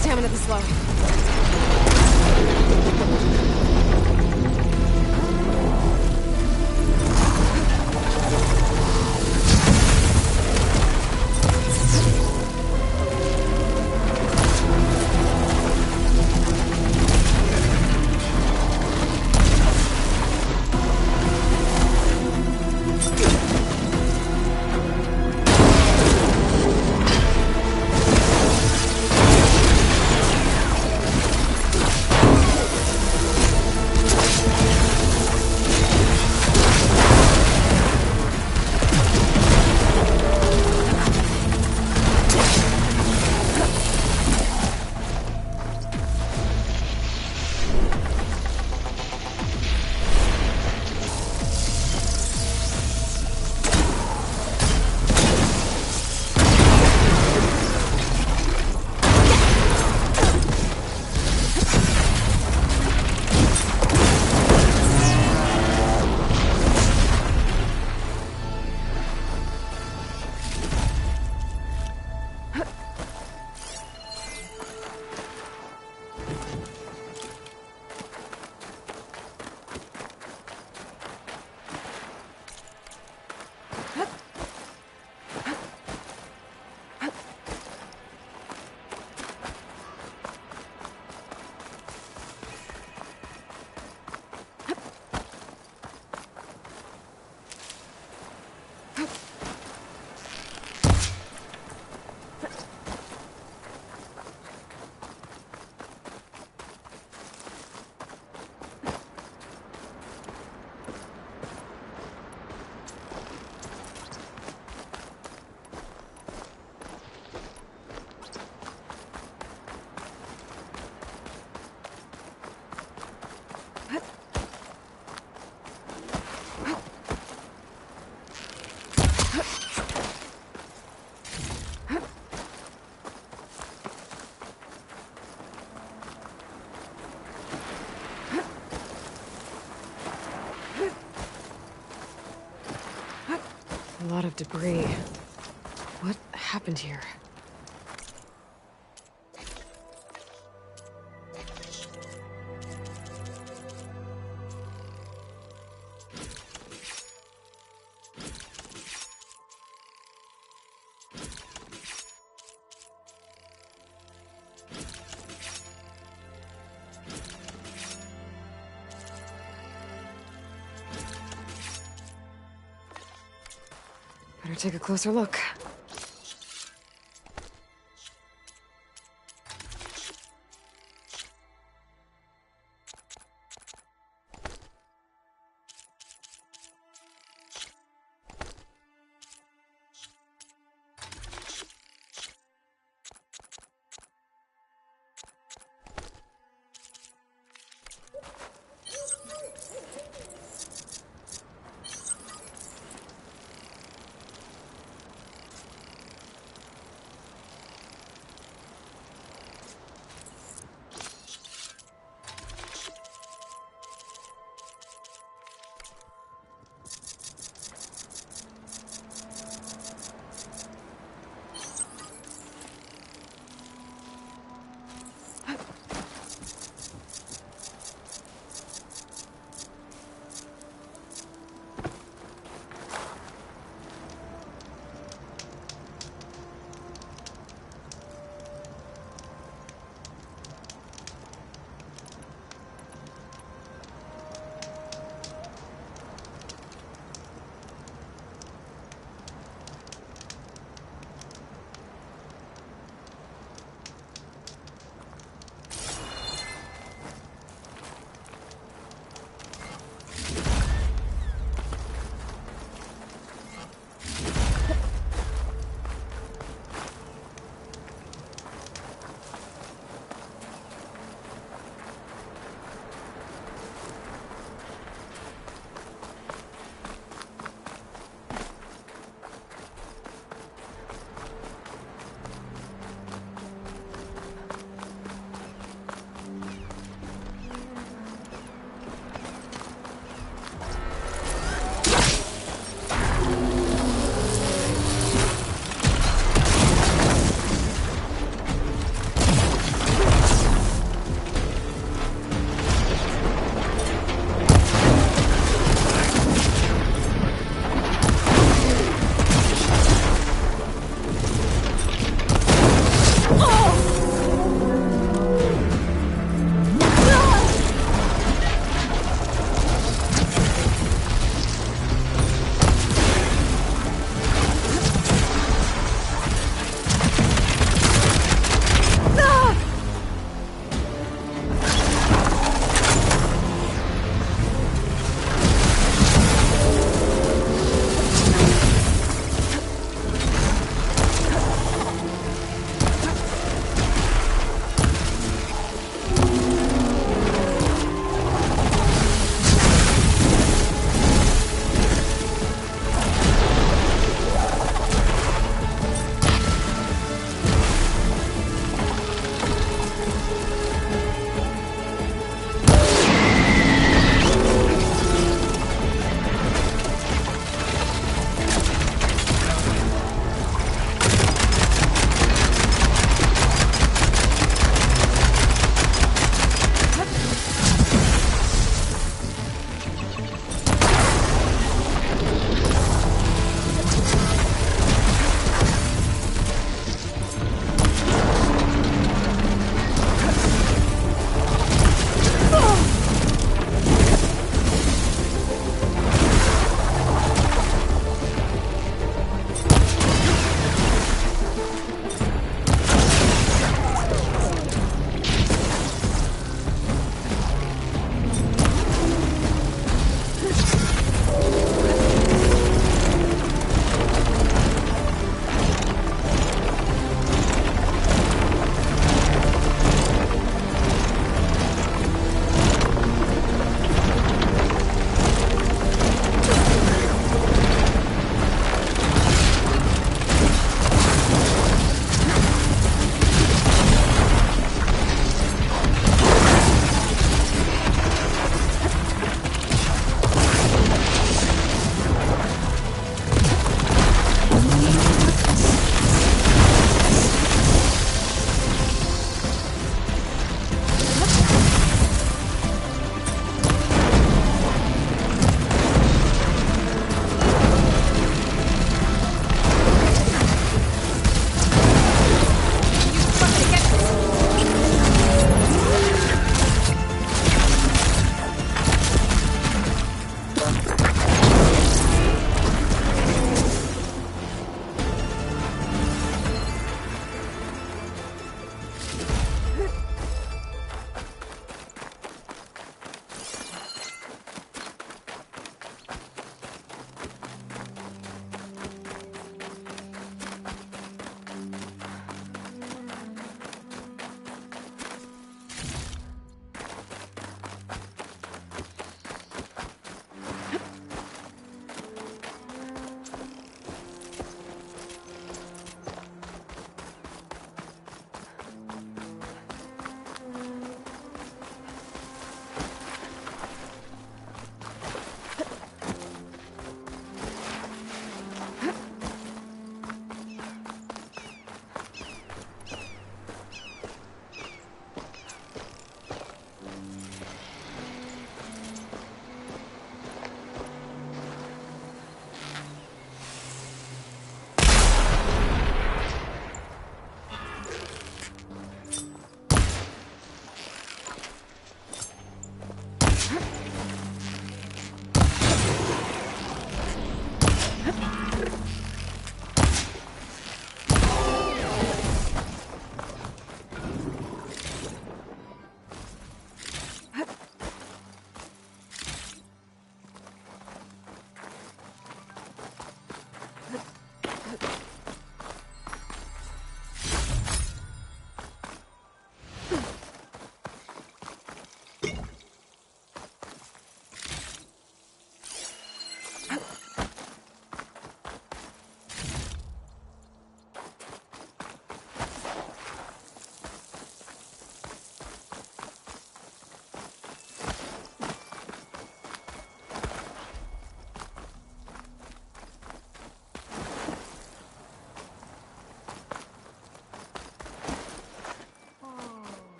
Stamina this low. lot of debris. What happened here? Better take a closer look.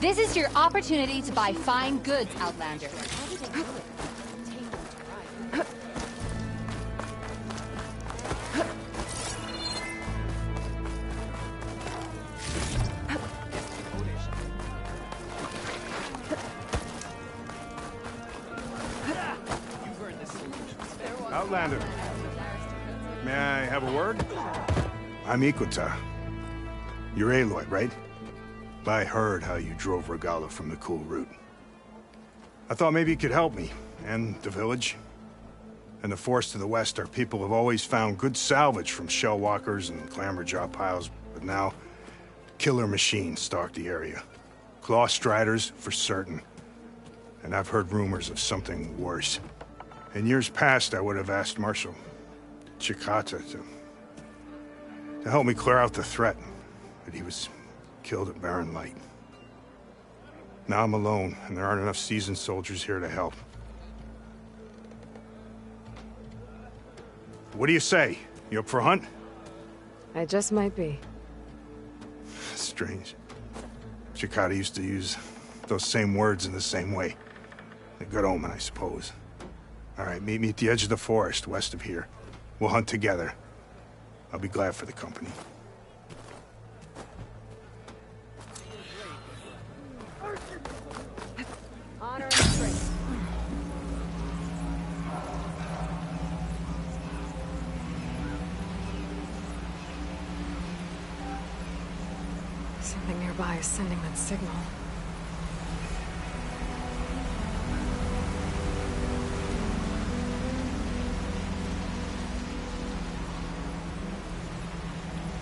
This is your opportunity to buy fine goods, Outlander. Outlander. May I have a word? I'm Ikuta. You're Aloy, right? I heard how you drove Regala from the cool route. I thought maybe you could help me, and the village. And the forest to the west, our people have always found good salvage from shellwalkers and clamberjaw piles, but now, killer machines stalk the area. Claw striders, for certain. And I've heard rumors of something worse. In years past, I would have asked Marshal Chikata to help me clear out the threat, but he was killed at Barren Light. Now I'm alone, and there aren't enough seasoned soldiers here to help. What do you say? You up for a hunt? I just might be. Strange. Chikata used to use those same words in the same way. A good omen, I suppose. All right, meet me at the edge of the forest, west of here. We'll hunt together. I'll be glad for the company. Honor and strength. Something nearby is sending that signal.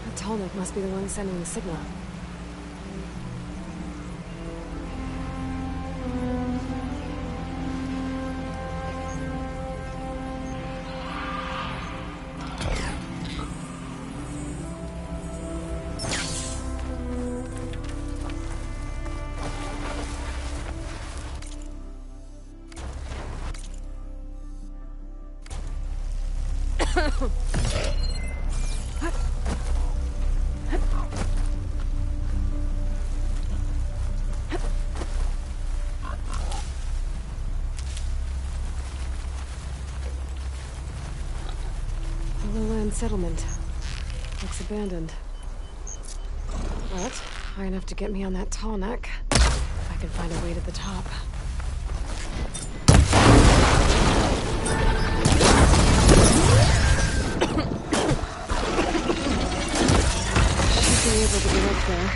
The Tallneck must be the one sending the signal. Settlement. Looks abandoned. But high enough to get me on that tall neck. If I can find a way to the top. Should be able to get up there.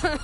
There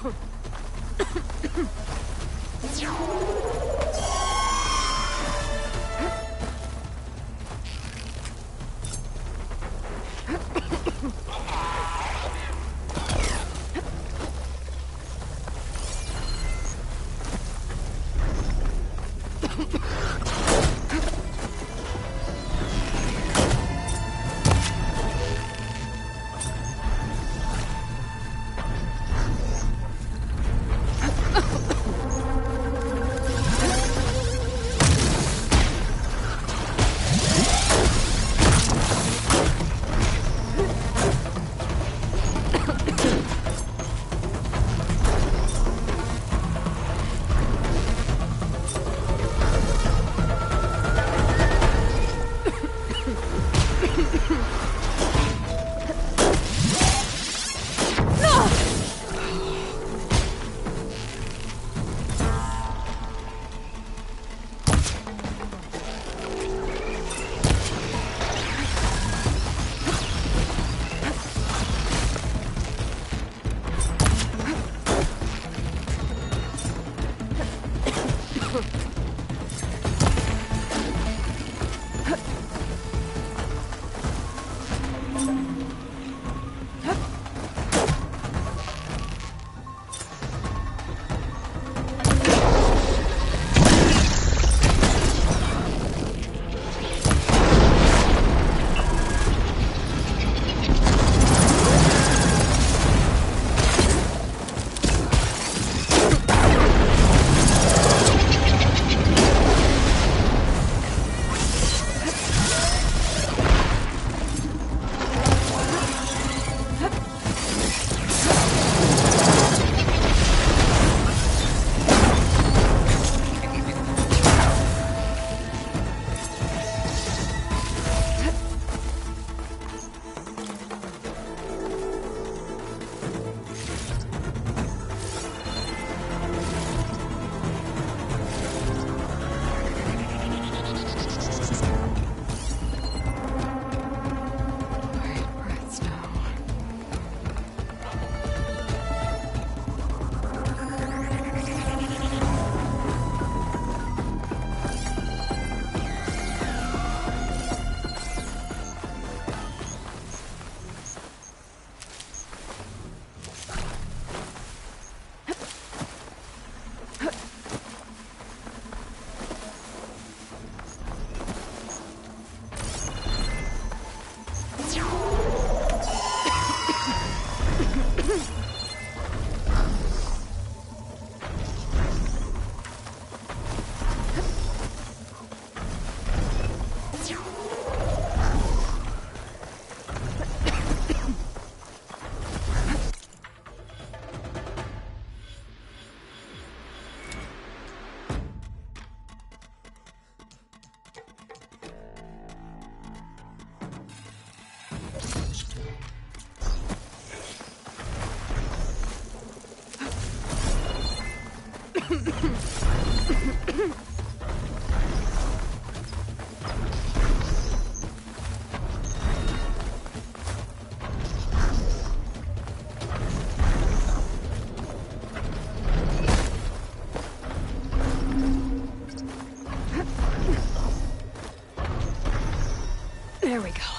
we go.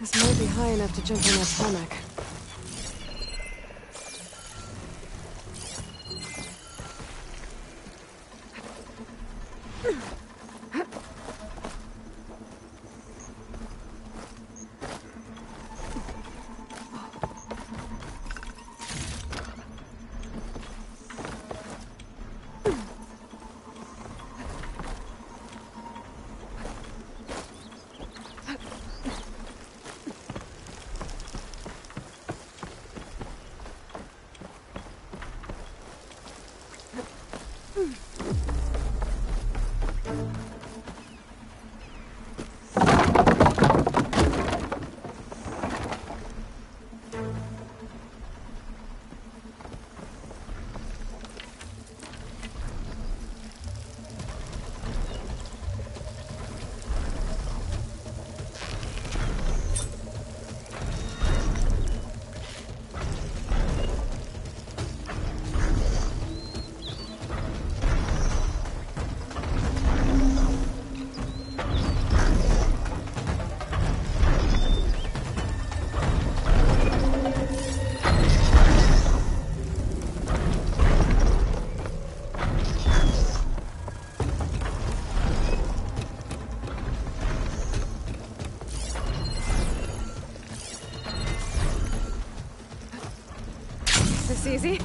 This might be high enough to jump on that tarmac. Easy.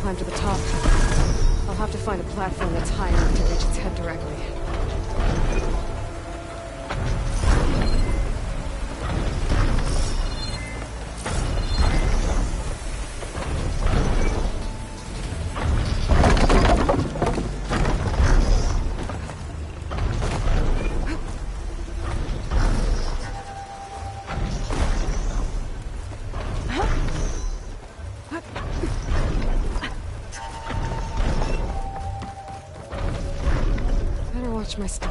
Climb to the top. I'll have to find a platform that's high enough to reach its head directly. Watch my step.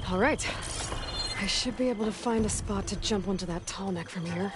All right. I should be able to find a spot to jump onto that tall neck from here.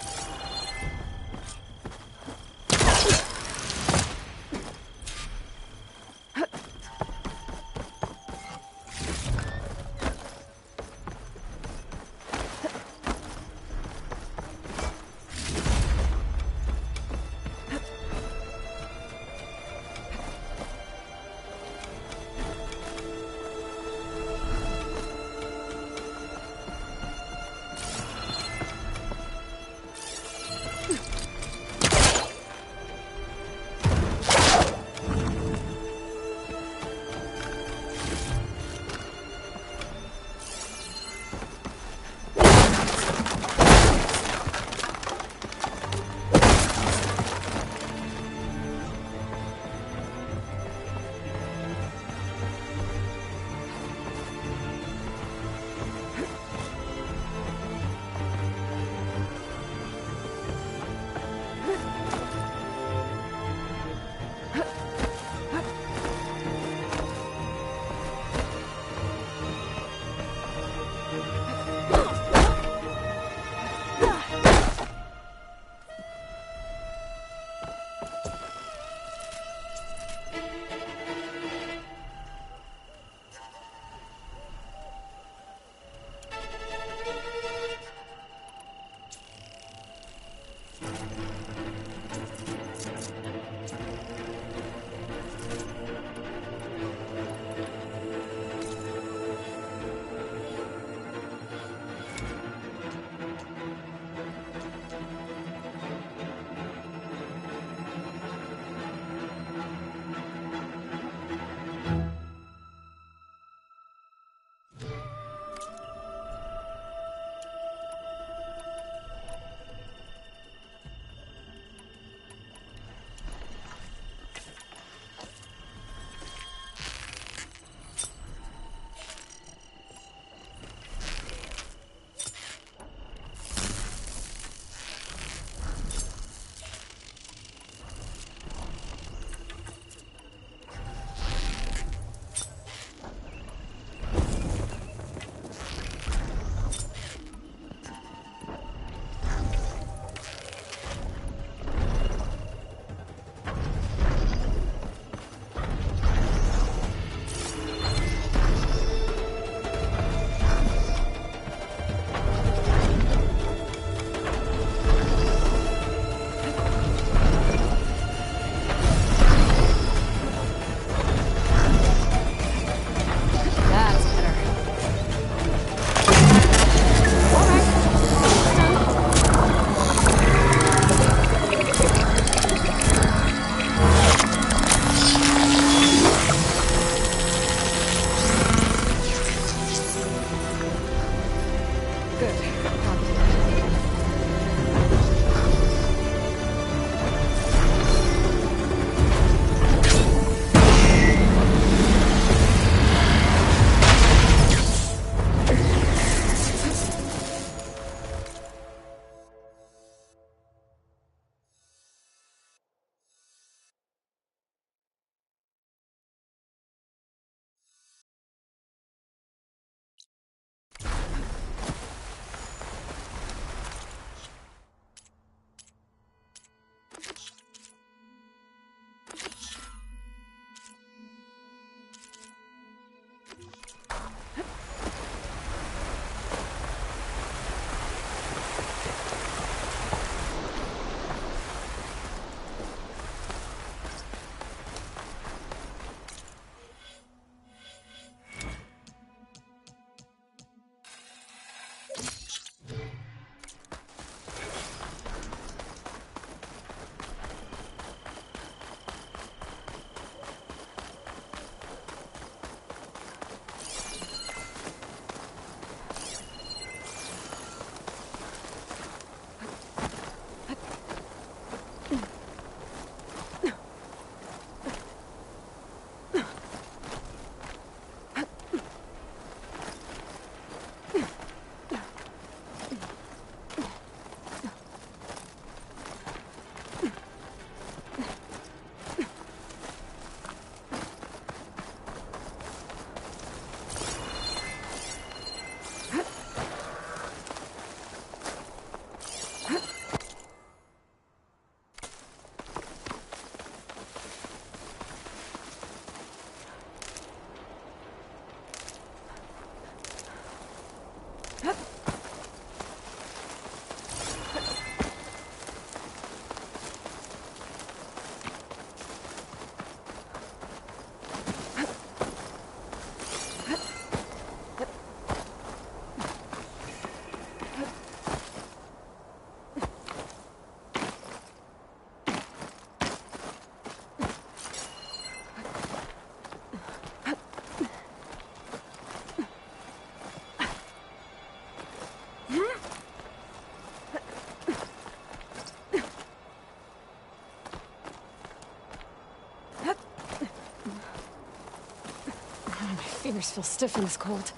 Fingers feel stiff in this cold.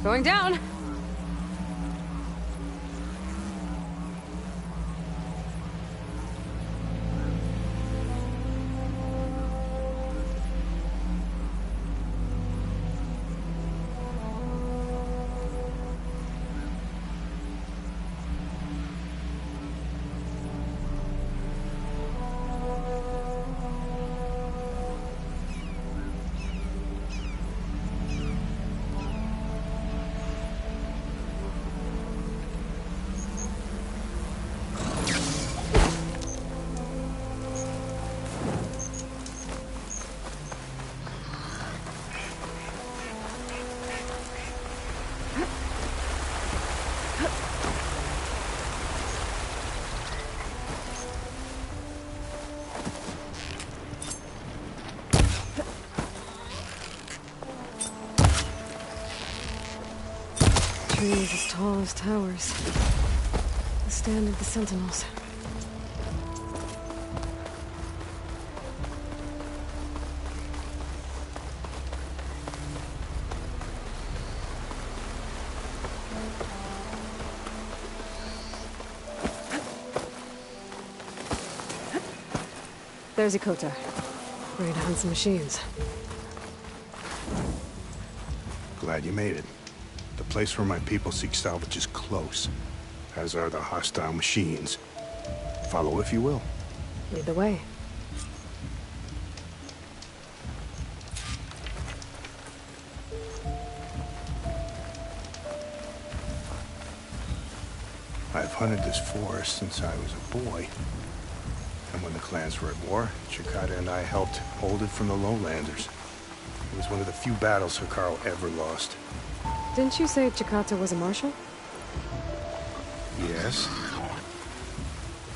Going down. Trees as tall as towers. The stand of the Sentinels. There's Ikota. Ready to hunt some machines. Glad you made it. The place where my people seek salvage is close, as are the hostile machines. Follow if you will. Lead the way. I've hunted this forest since I was a boy. And when the clans were at war, Chikata and I helped hold it from the lowlanders. It was one of the few battles Hikaru ever lost. Didn't you say Chikata was a marshal? Yes.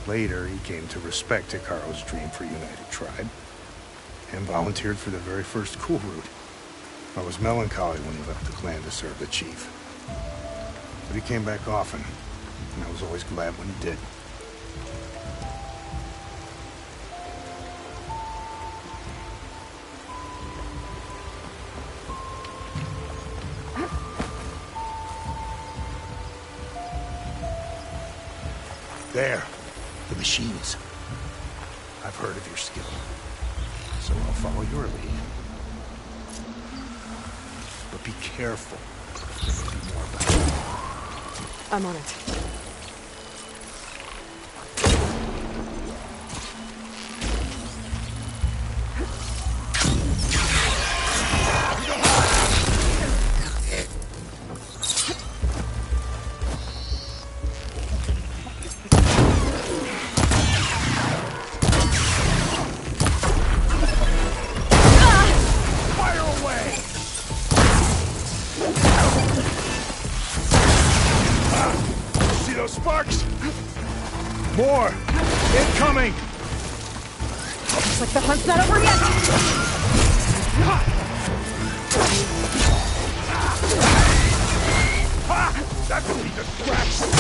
Later, he came to respect Hikaru's dream for a united tribe, and volunteered for the very first cool route. I was melancholy when he left the clan to serve the chief. But he came back often, and I was always glad when he did. There, the machines. I've heard of your skill, so I'll follow your lead. But be careful. There may be more about it. I'm on it. More! Incoming! Looks like the hunt's not over yet! That's what we distraction!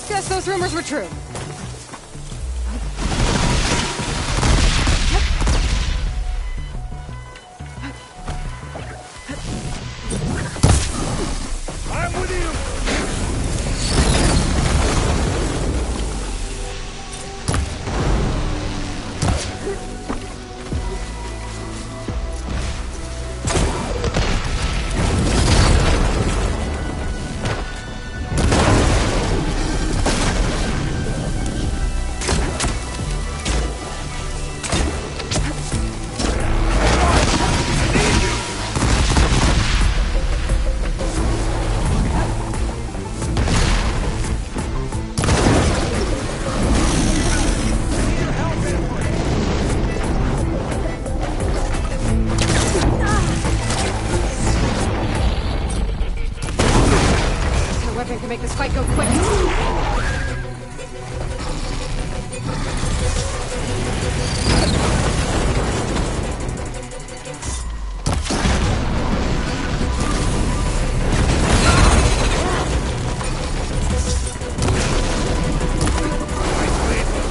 Guess those rumors were true. I'm with you! Weapon can make this fight go quick.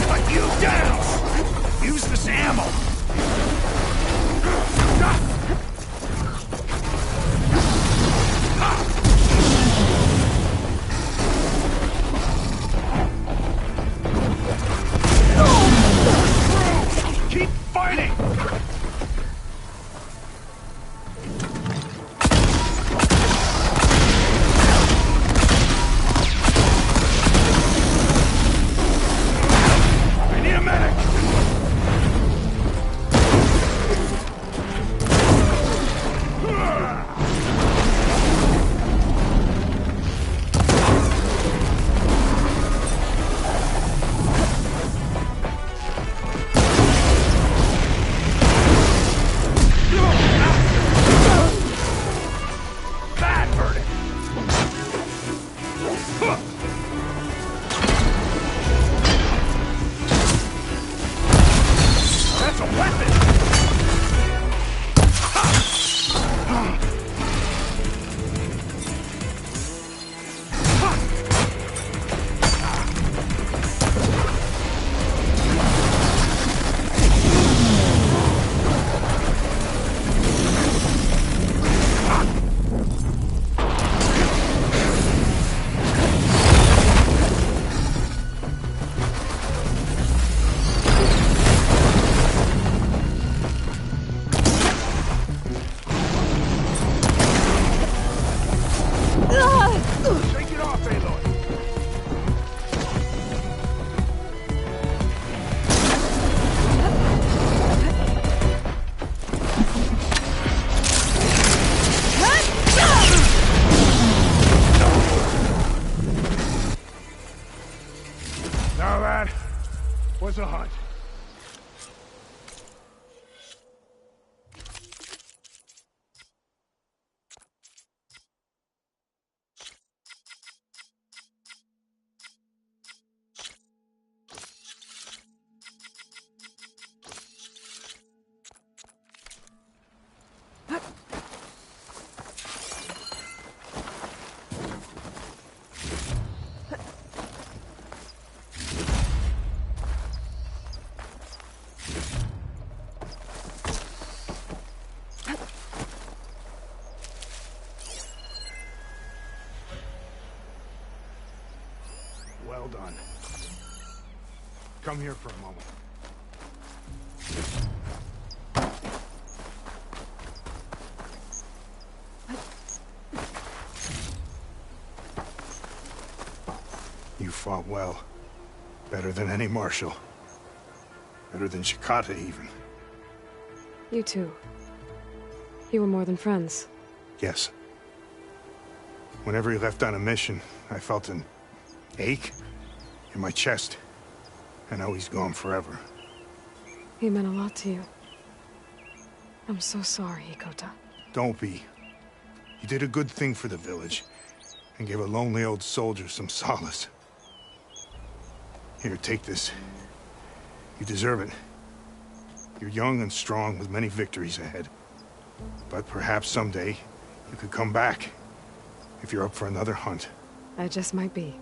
Cut you down! Use this ammo! Keep fighting! I need a medic! Bad verdict! That's a weapon! Shake it off, Aloy! Now that was a hunt. Well done. Come here for a moment. You fought well. Better than any marshal. Better than Shikata, even. You too. You were more than friends. Yes. Whenever he left on a mission, I felt an ache in my chest. And now he's gone forever. He meant a lot to you. I'm so sorry, Ikota. Don't be. You did a good thing for the village, and gave a lonely old soldier some solace. Here, take this. You deserve it. You're young and strong with many victories ahead. But perhaps someday, you could come back, if you're up for another hunt. I just might be.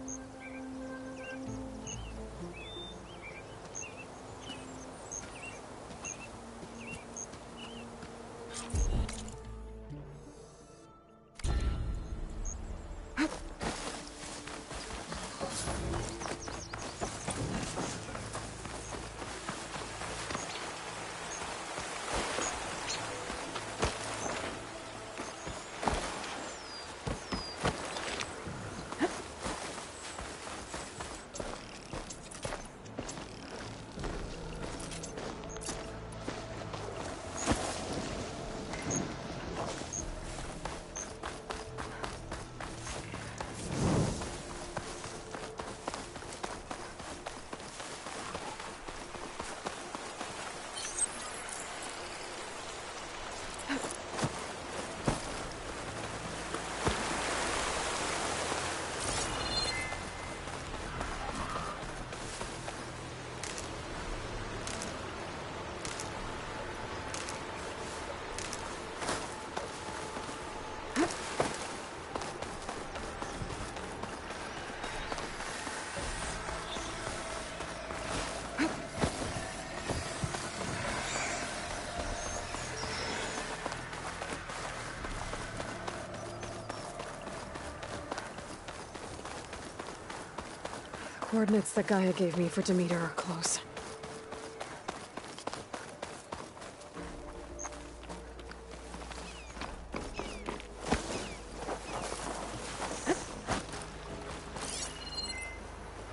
coordinates that Gaia gave me for Demeter are close.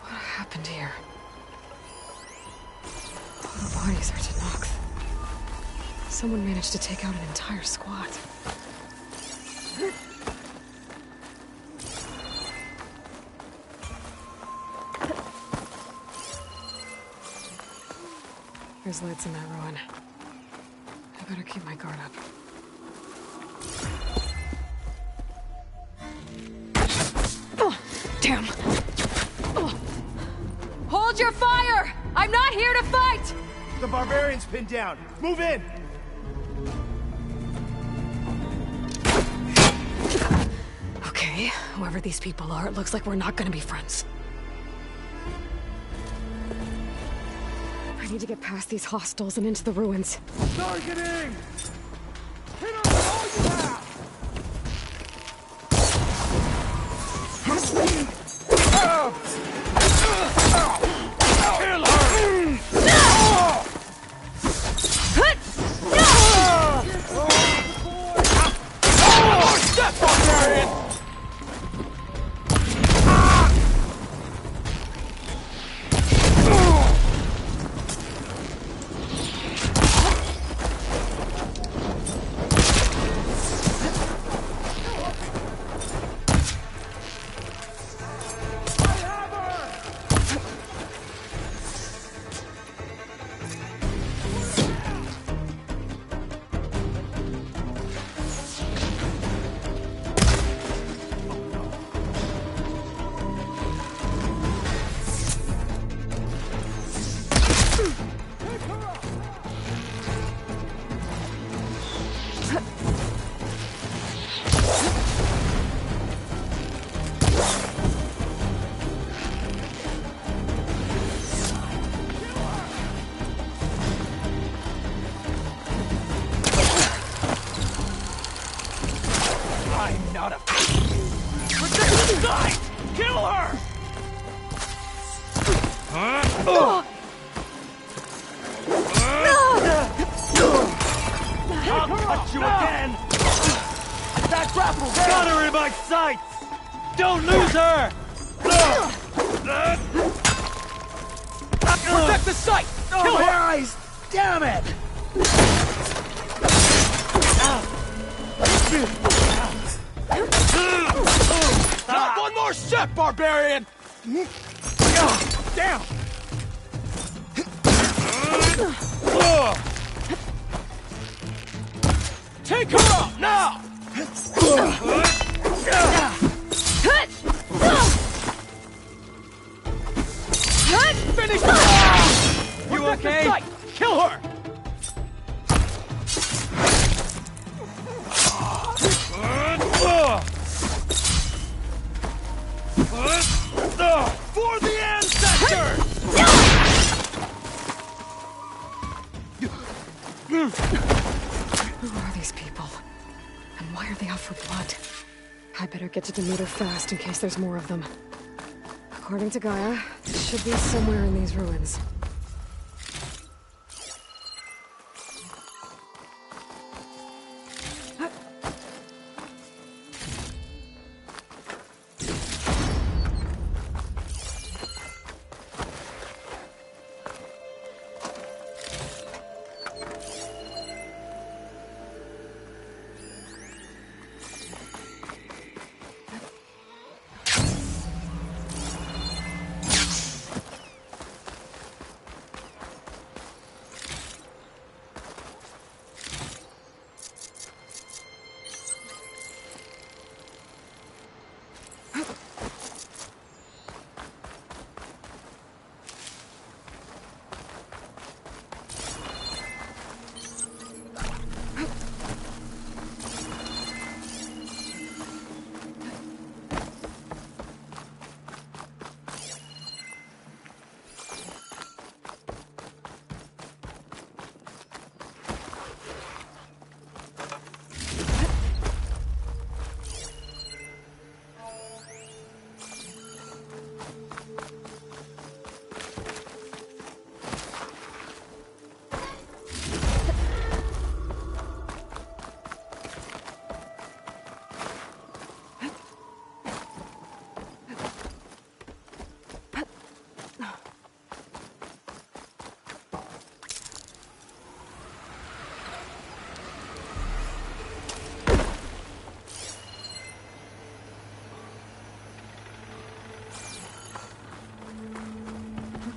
What happened here? All the bodies are Tennox. Someone managed to take out an entire squad. There's lights in that ruin. I better keep my guard up. Oh, damn! Oh. Hold your fire! I'm not here to fight! The barbarian's pinned down. Move in! Okay, whoever these people are, it looks like we're not gonna be friends. I need to get past these hostiles and into the ruins. Targeting! Hit on all you have! Kill her! Step, barbarian! I'm not a... Protect the side! Kill her! I'll cut you again! That grapple! Got her in my sights! Don't lose her! Protect the sight! Kill her! Eyes! Damn it! Not one more step, barbarian! Down! Take her out now! Finish her! You okay? Kill her! For the ancestors! Who are these people? And why are they out for blood? I better get to Demeter fast in case there's more of them. According to Gaia, it should be somewhere in these ruins.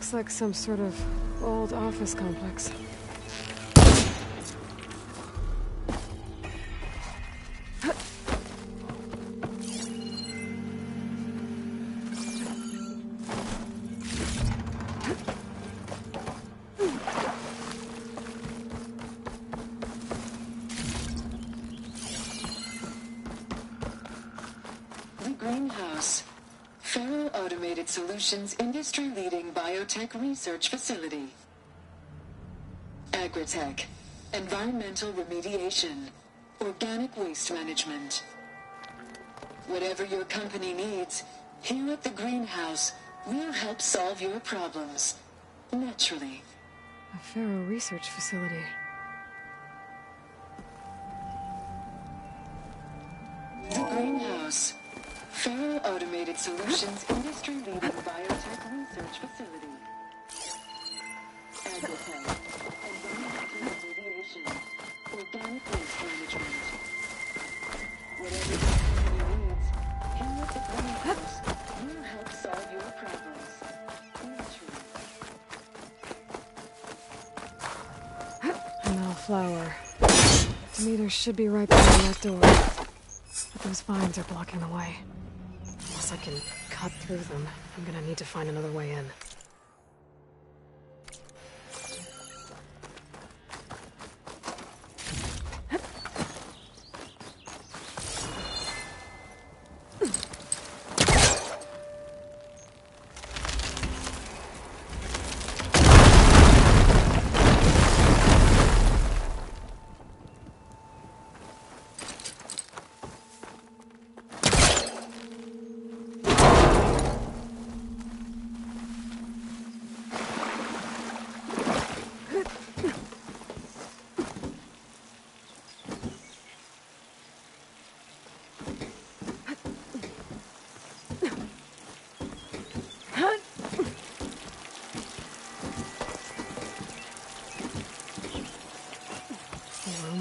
Looks like some sort of old office complex. The Greenhouse. Faro Automated Solutions industry-leading biotech research facility. Agritech. Environmental remediation. Organic waste management. Whatever your company needs, here at the Greenhouse, we'll help solve your problems. Naturally. A Faro research facility. The Greenhouse. Faro Automated Solutions industry-leading biotech research facility. Agritech. Environmental remediation. Organic waste management. Whatever your company needs, here at the Greenhouse, we'll help solve your problems. Naturally. A metal flower. To me, there should be right behind that door. But those vines are blocking the way. Unless I can cut through them, I'm gonna need to find another way in.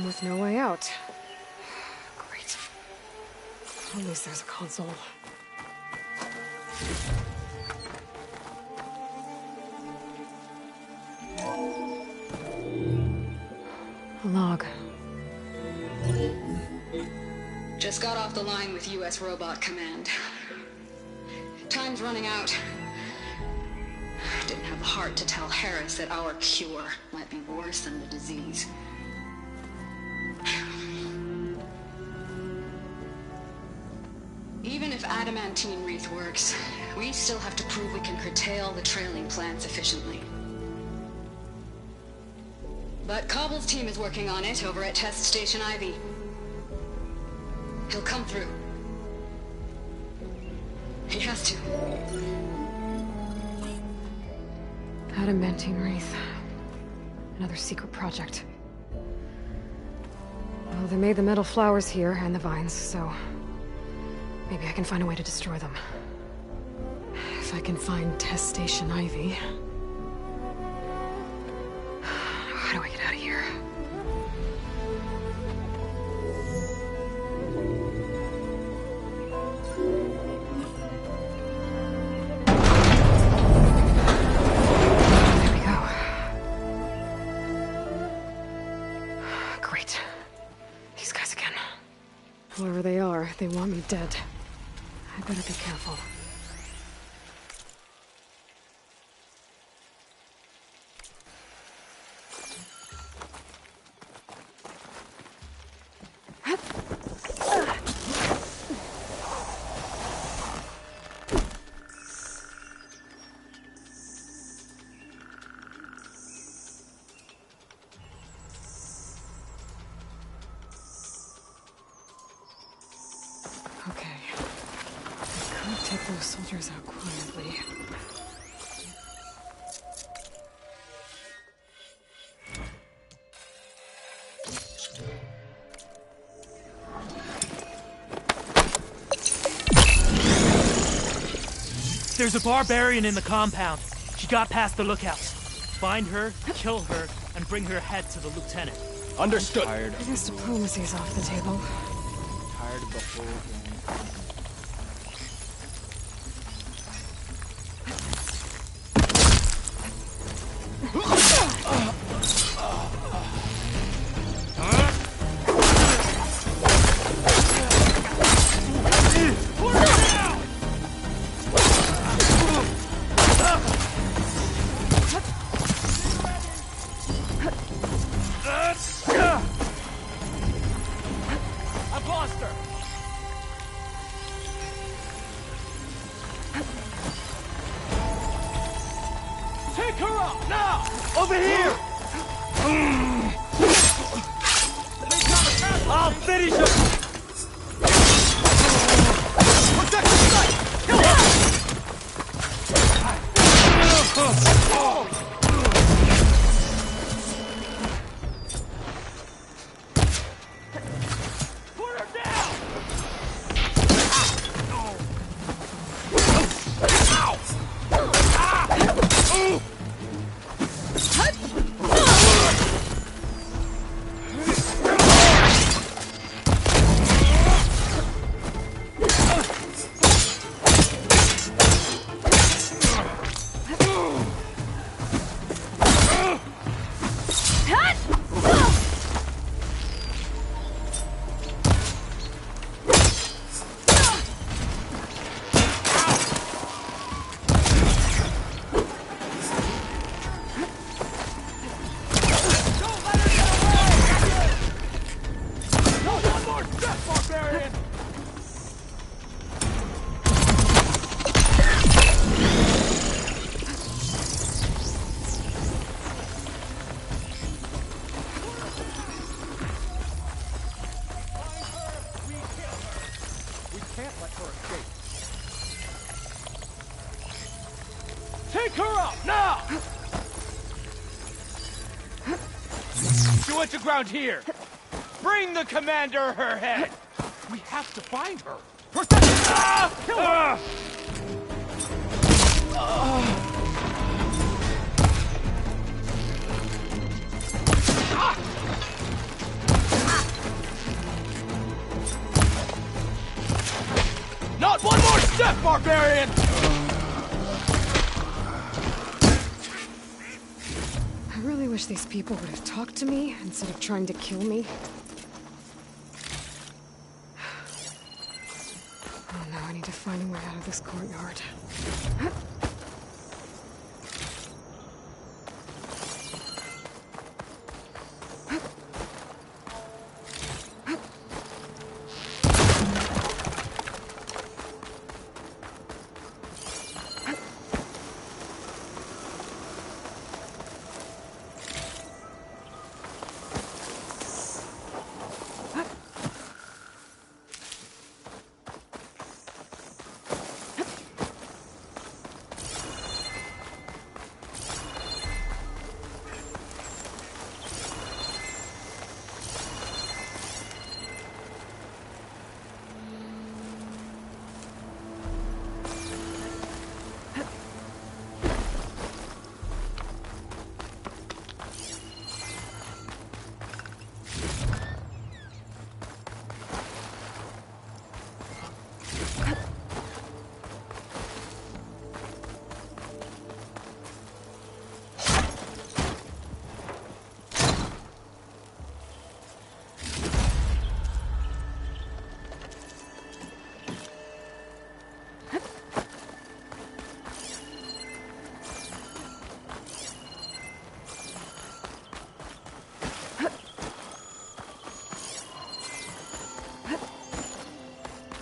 With no way out. Great. At least there's a console. A log. Just got off the line with U.S. Robot Command. Time's running out. Didn't have the heart to tell Harris that our cure might be worse than the disease. Even if adamantine wreath works, we still have to prove we can curtail the trailing plants efficiently. But Cobble's team is working on it over at Test Station Ivy. He'll come through. He has to. Adamantine wreath. Another secret project. Well, they made the metal flowers here and the vines, so maybe I can find a way to destroy them. If I can find Test Station Ivy. How do I get out of here? There we go. Great. These guys again. Whoever they are, they want me dead. I better be careful. Okay. I could take those soldiers out quietly. There's a barbarian in the compound. She got past the lookouts. Find her, kill her, and bring her head to the lieutenant. Understood. I guess diplomacy's off the table. Tired of the whole game. Take her out, now! Over here! I'll finish him! Protect the site! Kill her! Put her down! Take her out, now! She went to ground here. Bring the commander her head. We have to find her. Protect her! Kill her! Not one more step, barbarian! I really wish these people would have talked to me instead of trying to kill me. Oh no, I need to find a way out of this courtyard.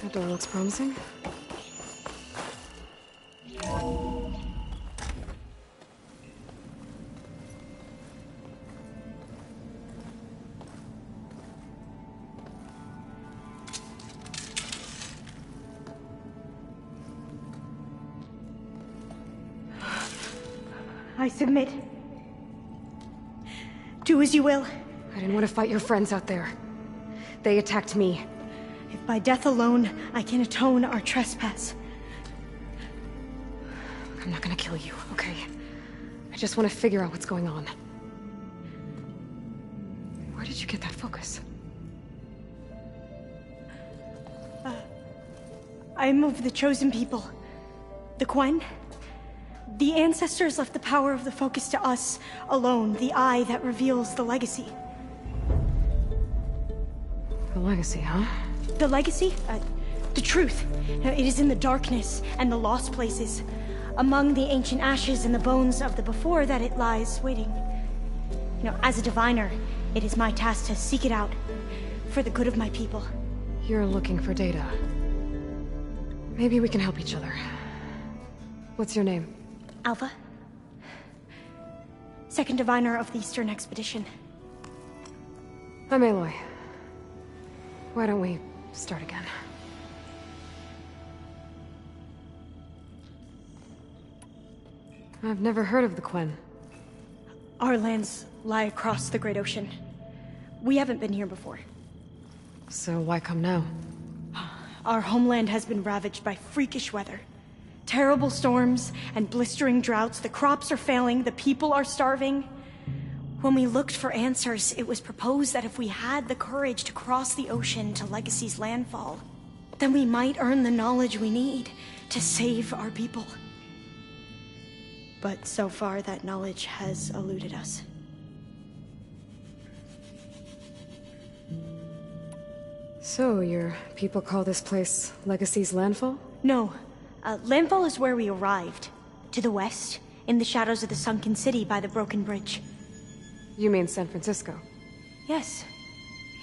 That door looks promising. I submit. Do as you will. I didn't want to fight your friends out there. They attacked me. If by death alone I can atone our trespass. I'm not gonna kill you, okay? I just want to figure out what's going on. Where did you get that focus? I am of the chosen people. The Quen. The ancestors left the power of the focus to us alone, the eye that reveals the legacy. The legacy, huh? The legacy? The truth. It is in the darkness and the lost places. Among the ancient ashes and the bones of the before that it lies waiting. As a diviner, it is my task to seek it out for the good of my people. You're looking for data. Maybe we can help each other. What's your name? Alpha. second diviner of the Eastern Expedition. I'm Aloy. Why don't we start again? I've never heard of the Quen. Our lands lie across the Great Ocean. We haven't been here before. So why come now? Our homeland has been ravaged by freakish weather. Terrible storms and blistering droughts. The crops are failing, the people are starving. When we looked for answers, it was proposed that if we had the courage to cross the ocean to Legacy's landfall, then we might earn the knowledge we need to save our people. But so far, that knowledge has eluded us. So, your people call this place Legacy's landfall? No. Landfall is where we arrived. To the west, in the shadows of the sunken city by the broken bridge. You mean San Francisco? Yes.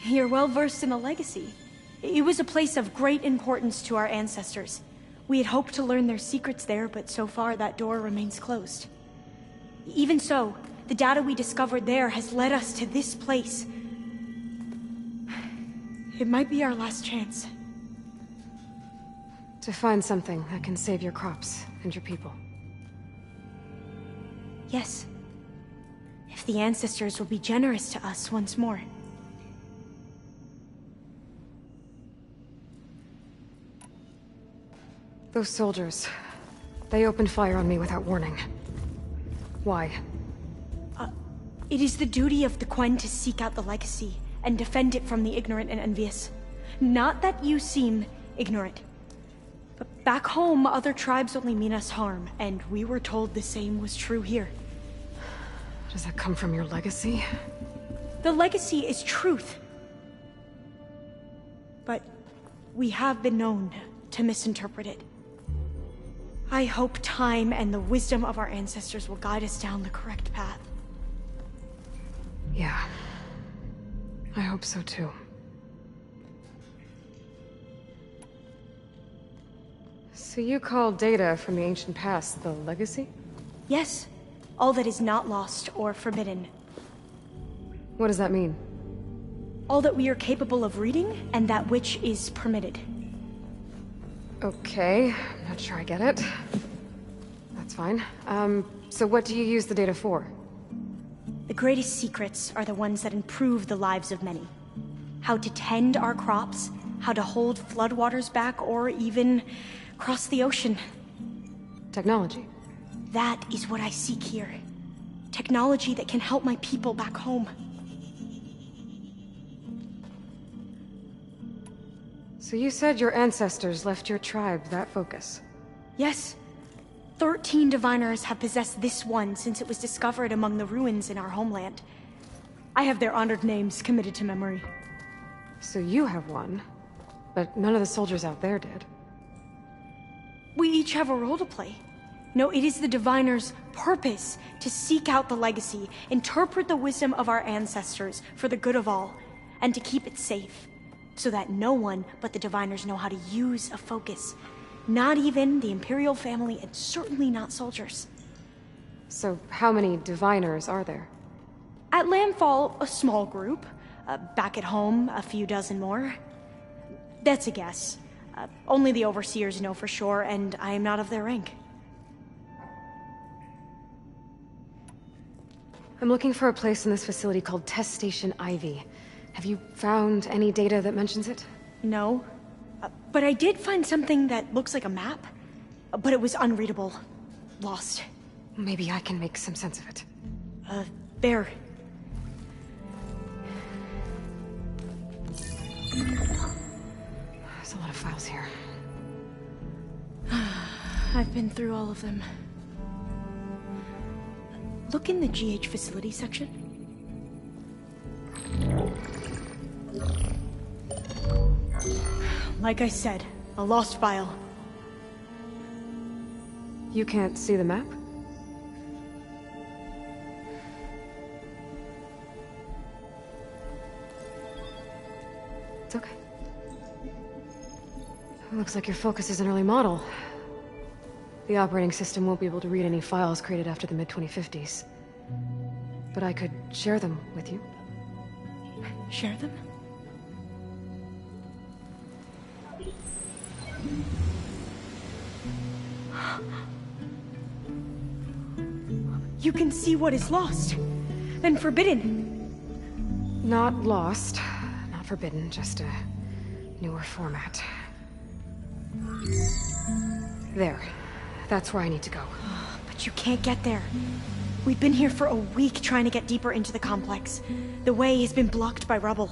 You're well versed in the Legacy. It was a place of great importance to our ancestors. We had hoped to learn their secrets there, but so far that door remains closed. Even so, the data we discovered there has led us to this place. It might be our last chance. To find something that can save your crops and your people. Yes. If the ancestors will be generous to us once more. Those soldiers, they opened fire on me without warning. Why? It is the duty of the Quen to seek out the Legacy and defend it from the ignorant and envious. Not that you seem ignorant. But back home, other tribes only mean us harm, and we were told the same was true here. Does that come from your legacy? The Legacy is truth. But we have been known to misinterpret it. I hope time and the wisdom of our ancestors will guide us down the correct path. Yeah. I hope so too. So you call data from the ancient past the Legacy? Yes. All that is not lost or forbidden. What does that mean? All that we are capable of reading, and that which is permitted. Okay, I'm not sure I get it. That's fine. So what do you use the data for? The greatest secrets are the ones that improve the lives of many. How to tend our crops, how to hold floodwaters back, or even cross the ocean. Technology. That is what I seek here. Technology that can help my people back home. So you said your ancestors left your tribe that focus? Yes. 13 diviners have possessed this one since it was discovered among the ruins in our homeland. I have their honored names committed to memory. So you have one, but none of the soldiers out there did. We each have a role to play. No, it is the diviner's purpose to seek out the Legacy, interpret the wisdom of our ancestors for the good of all, and to keep it safe, so that no one but the diviners know how to use a focus. Not even the Imperial family, and certainly not soldiers. So how many diviners are there? At landfall, a small group. Back at home, a few dozen more. That's a guess. Only the overseers know for sure, and I am not of their rank. I'm looking for a place in this facility called Test Station Ivy. Have you found any data that mentions it? No. But I did find something that looks like a map. But it was unreadable. Lost. Maybe I can make some sense of it. There. There's a lot of files here. I've been through all of them. Look in the GH facility section. Like I said, a lost file. You can't see the map? It's okay. It looks like your focus is an early model. The operating system won't be able to read any files created after the mid-2050s. but I could share them with you. Share them? You can see what is lost, then forbidden. Not lost, not forbidden, just a newer format. There. That's where I need to go. But you can't get there. We've been here for a week trying to get deeper into the complex. The way has been blocked by rubble.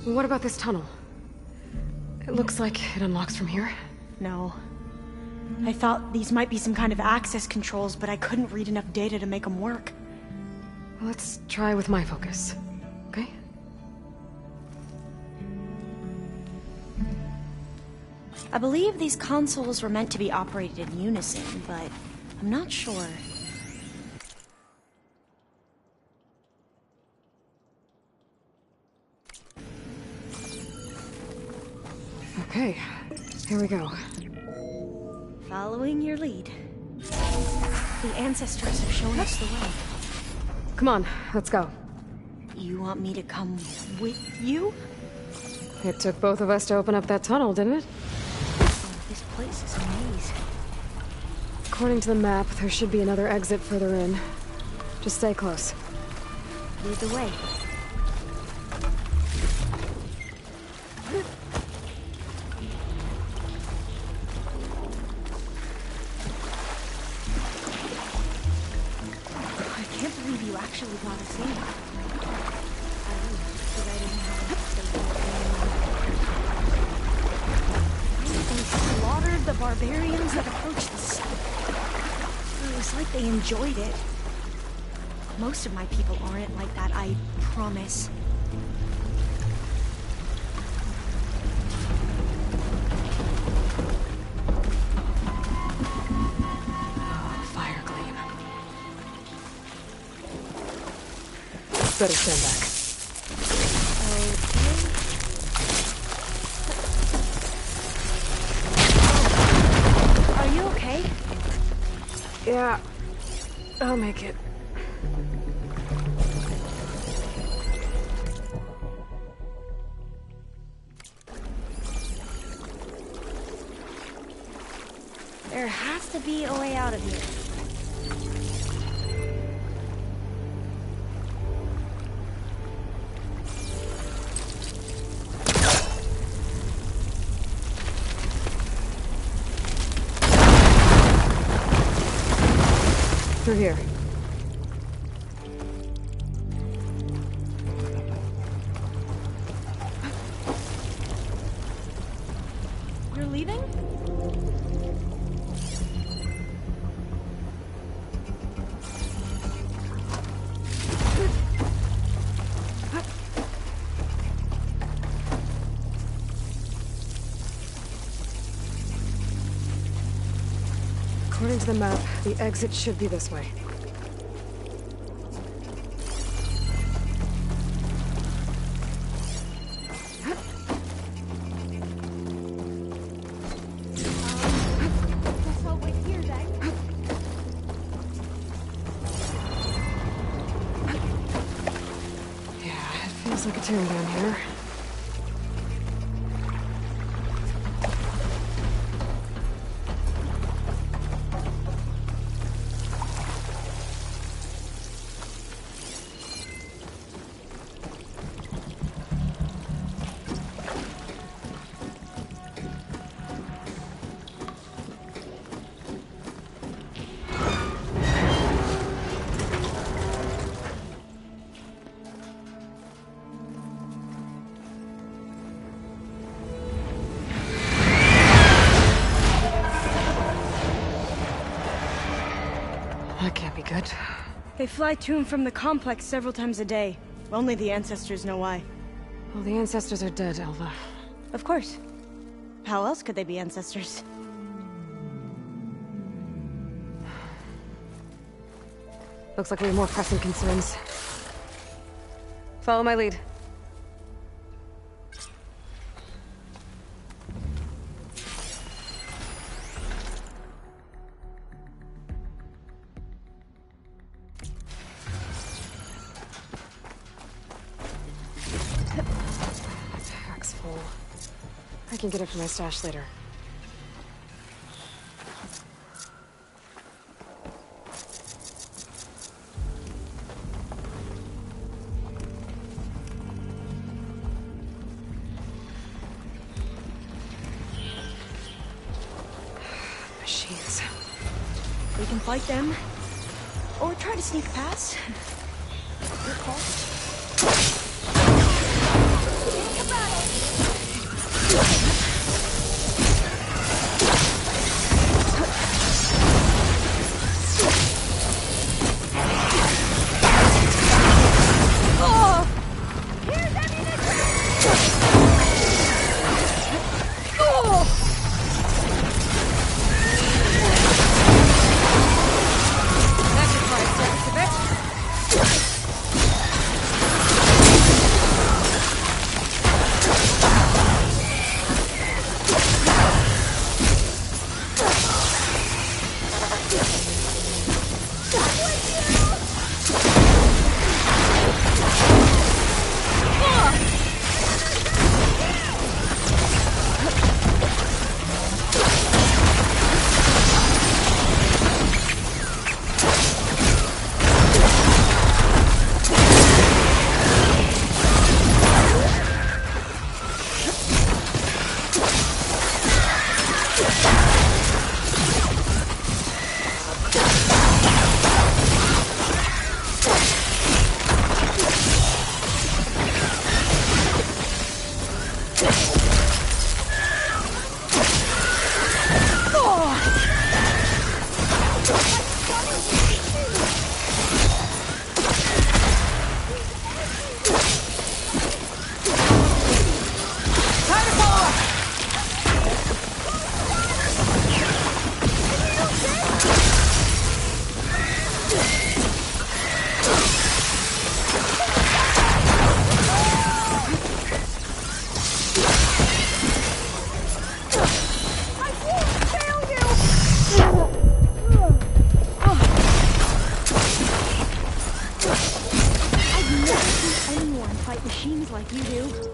What about this tunnel? It looks like it unlocks from here. No. I thought these might be some kind of access controls, but I couldn't read enough data to make them work. Let's try with my focus, okay? I believe these consoles were meant to be operated in unison, but I'm not sure. Okay, here we go. Following your lead. The ancestors have shown us the way. Come on, let's go. You want me to come with you? It took both of us to open up that tunnel, didn't it? Oh, this place is a maze. According to the map, there should be another exit further in. Just stay close. Lead the way. I can't believe you actually got us in. They slaughtered the barbarians that approached the site. It was like they enjoyed it. Most of my people aren't like that, I promise. Fire gleam. Better stand back. Okay. Are you okay? Yeah, I'll make it. There has to be a way out of here. Through here. You're leaving? According to the map, the exit should be this way. Guess I'll wait here then. Yeah, it feels like a tomb down here. That can't be good. They fly to and from the complex several times a day. Only the ancestors know why. Well, the ancestors are dead, Elva. Of course. How else could they be ancestors? Looks like we have more pressing concerns. Follow my lead. can get it from my stash later. Machines. We can fight them, or try to sneak past. Your call. Like you do.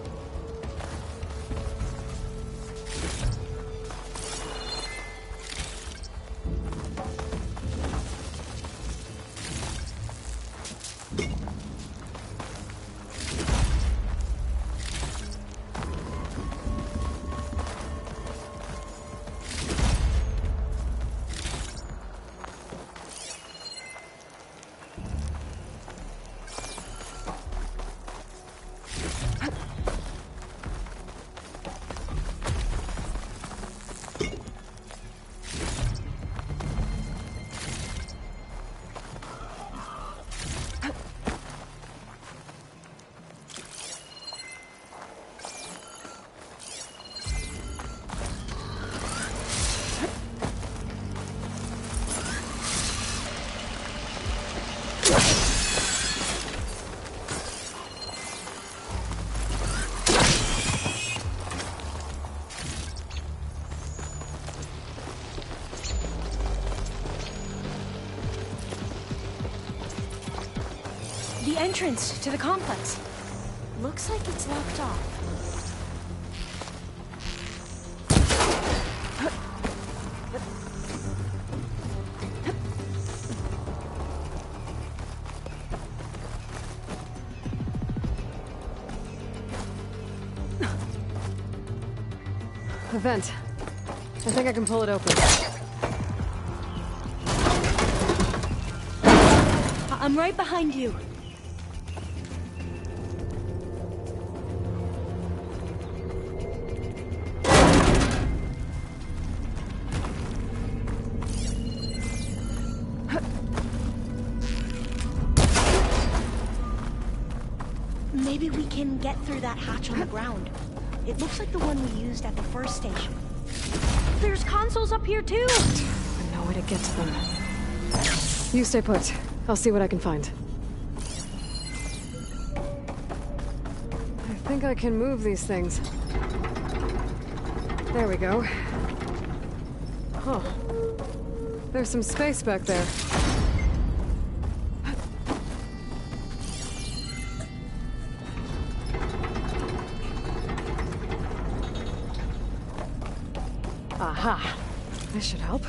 The entrance to the complex. Looks like it's locked off. A vent. I think I can pull it open. I'm right behind you. Maybe we can get through that hatch on the ground. It looks like the one we used at the first station. There's consoles up here too! No way to get to them. You stay put. I'll see what I can find. I think I can move these things. There we go. Huh. There's some space back there. This should help.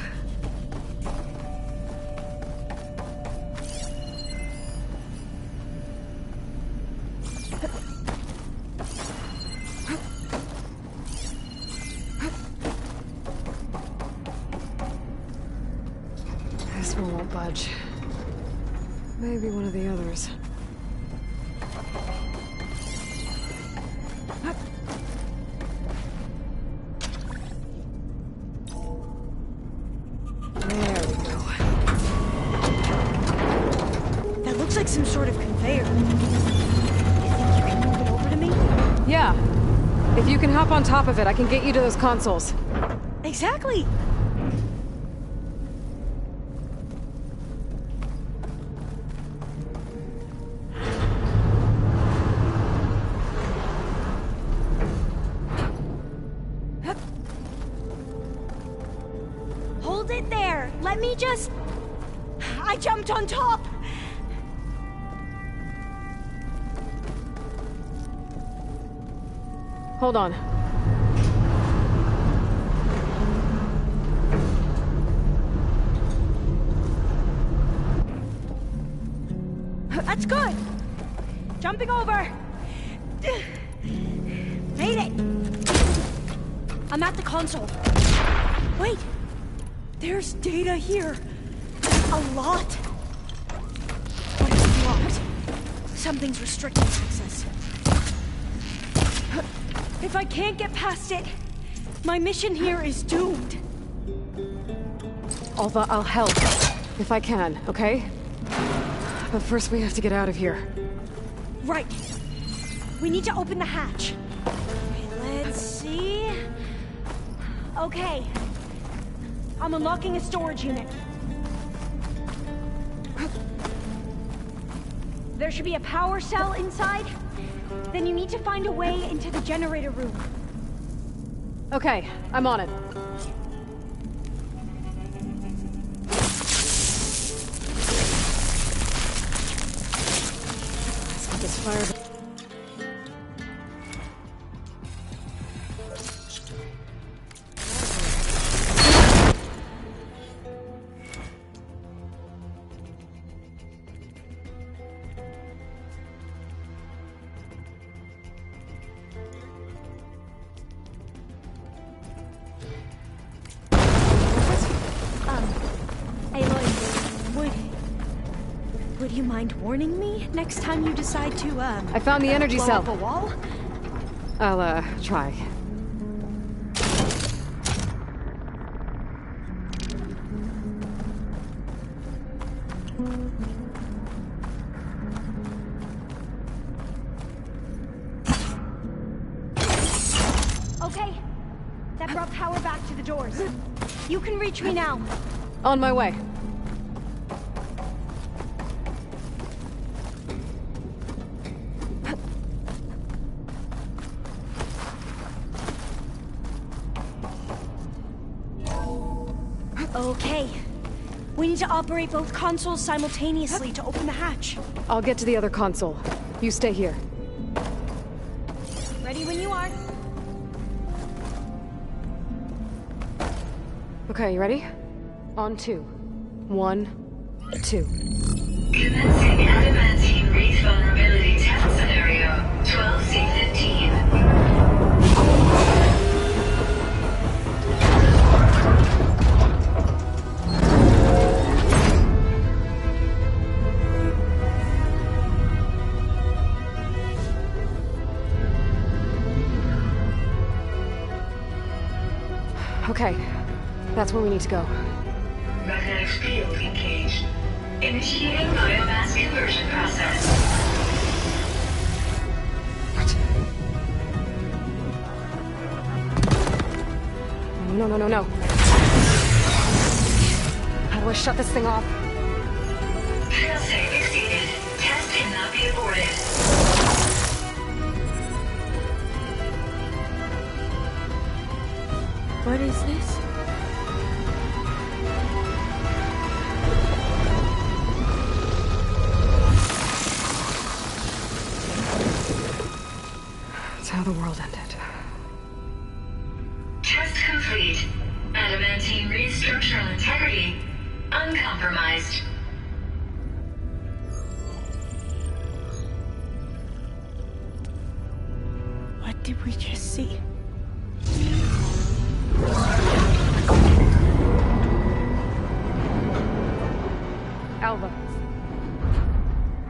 This one won't budge. Maybe one of the others. There we go. That looks like some sort of conveyor. You think you can move it over to me? Yeah. If you can hop on top of it, I can get you to those consoles. Exactly. Hold it there. Let me just... I jumped on top. Hold on. That's good. Jumping over. Made it. I'm at the console. Wait. There's data here. A lot. What is blocked? Something's restricting access. If I can't get past it, my mission here is doomed. Alva, I'll help. If I can, okay? But first we have to get out of here. Right. We need to open the hatch. Okay, let's see. Okay. I'm unlocking a storage unit. There should be a power cell inside. Then you need to find a way into the generator room. Okay, I'm on it. Let's get this fire. Would you mind warning me next time you decide to, I found the energy blow cell. up a wall? I'll, try. Okay. That brought power back to the doors. You can reach me now. On my way. Okay. We need to operate both consoles simultaneously to open the hatch. I'll get to the other console. You stay here. Ready when you are. Okay, you ready? On 2. 1, 2. Commencing adamantine wraith vulnerability test scenario 12C15. Okay, that's where we need to go. Magnetic field engaged. Initiating biomass conversion process. No. How do I shut this thing off? Failsafe exceeded. Test cannot be aborted. What is this? That's how the world ended. Test complete. Adamantine wraith compromised. What did we just see? Alva.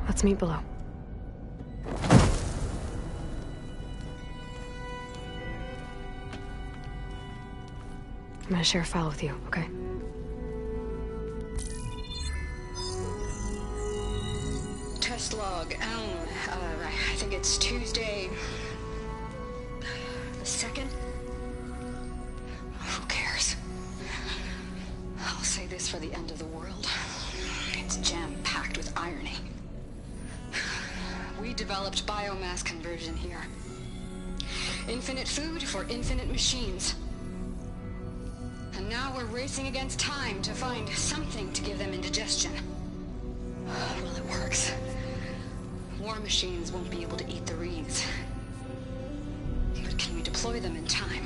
Let's meet below. I'm gonna share a file with you, okay? Test log, I think it's Tuesday the 2nd? Who cares? I'll say this for the end of the world. It's jam-packed with irony. We developed biomass conversion here. Infinite food for infinite machines. And now we're racing against time to find something to give them indigestion. Well, it works. War machines won't be able to eat the reeds. But can we deploy them in time?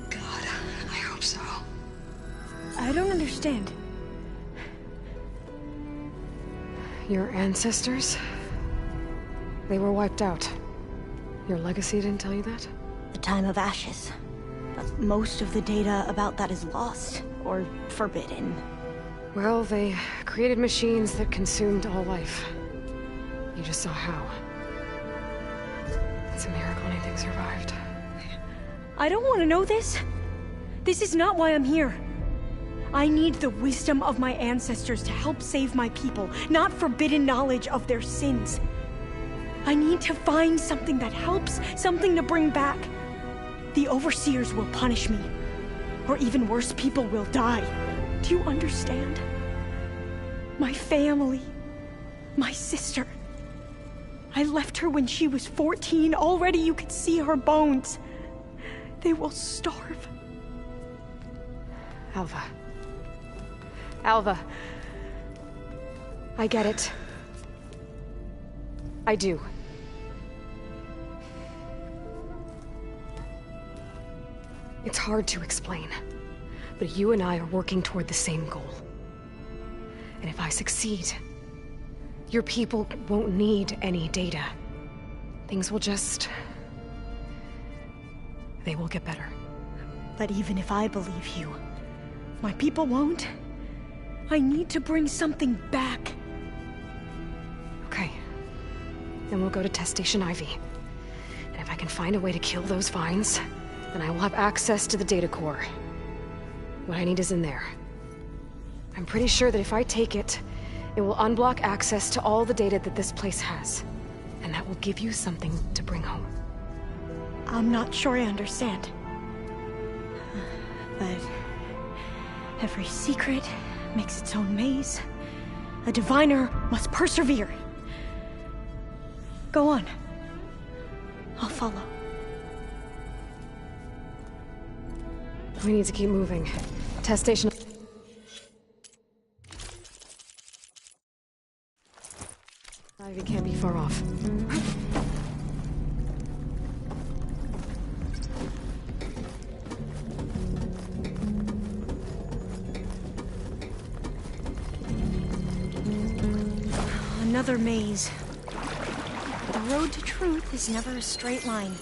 God, I hope so. I don't understand. Your ancestors? They were wiped out. Your legacy didn't tell you that? The time of ashes. But most of the data about that is lost, or forbidden. Well, they created machines that consumed all life. You just saw how. It's a miracle anything survived. I don't want to know this. This is not why I'm here. I need the wisdom of my ancestors to help save my people, not forbidden knowledge of their sins. I need to find something that helps, something to bring back. The overseers will punish me. Or even worse, people will die. Do you understand? My family. My sister. I left her when she was 14. Already you could see her bones. They will starve. Alva. Alva. I get it. I do. It's hard to explain, but you and I are working toward the same goal. And if I succeed, your people won't need any data. Things will just... they will get better. But even if I believe you, my people won't. I need to bring something back. Okay. Then we'll go to Test Station Ivy. And if I can find a way to kill those vines, then I will have access to the data core. What I need is in there. I'm pretty sure that if I take it, it will unblock access to all the data that this place has. And that will give you something to bring home. I'm not sure I understand. But every secret makes its own maze. A diviner must persevere. Go on. I'll follow. We need to keep moving. Test station... Ivy can't be far off. Another maze. The road to truth is never a straight line.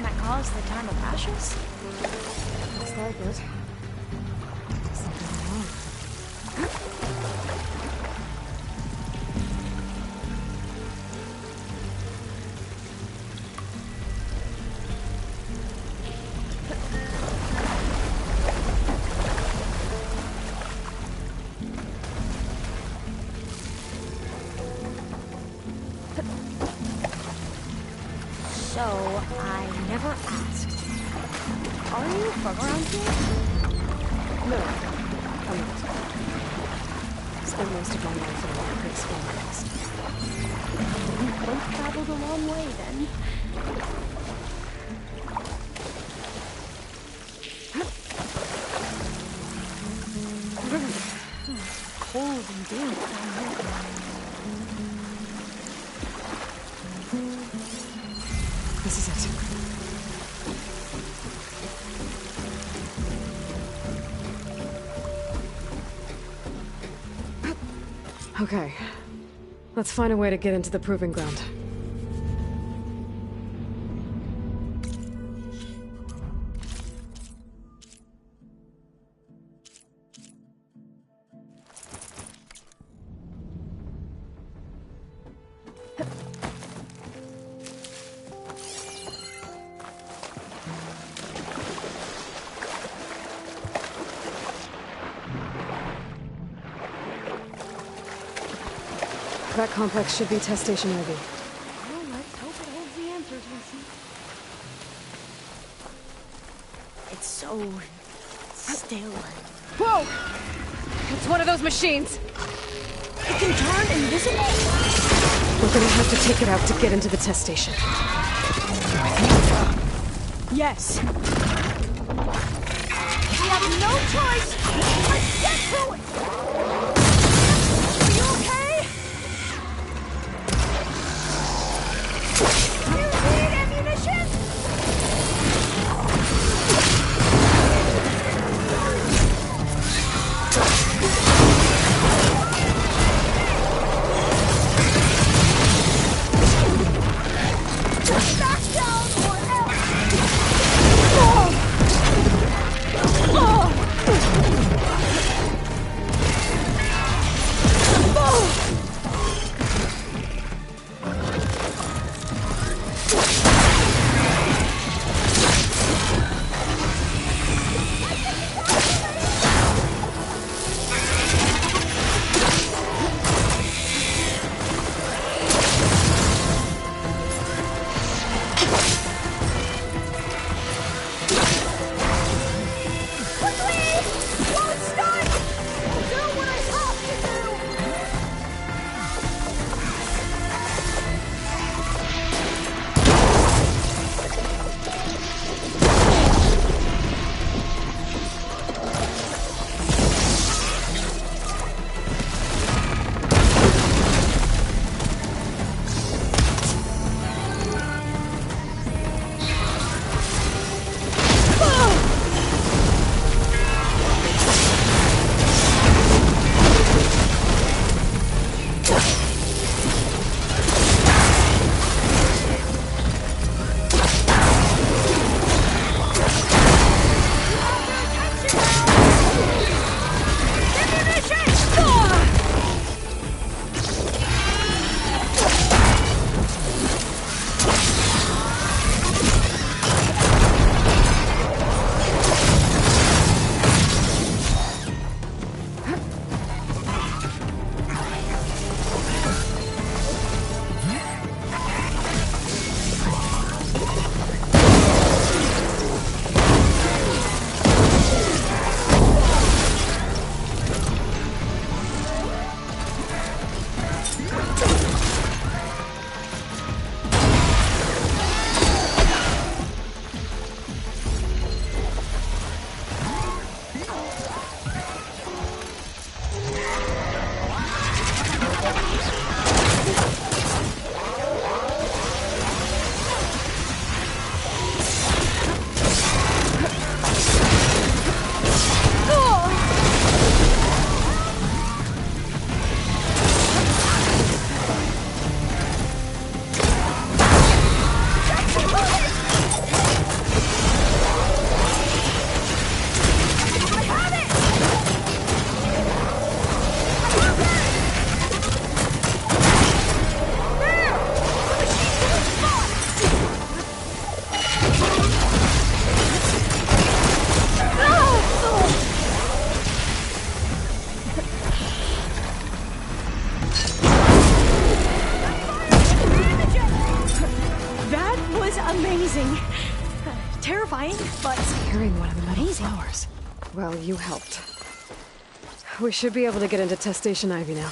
That caused the time of ashes? Looks like it. Something wrong. So, I never asked. Are you from around here? No, I'm not. Spent most of my life in one place forest. We both traveled a long way, then. Cold and damp down here. This is it. Okay. Let's find a way to get into the proving ground. That complex should be test station Ivy. Well, let's hope it holds the answers we seek. It's so still. Whoa! It's one of those machines! It can turn invisible? We're gonna have to take it out to get into the test station. Yes. We have no choice. Let's get to it. Are you okay? You need ammunition? Back down or else. terrifying, but Carrying one of the metal amazing. flowers. Well, you helped. We should be able to get into Test Station Ivy now.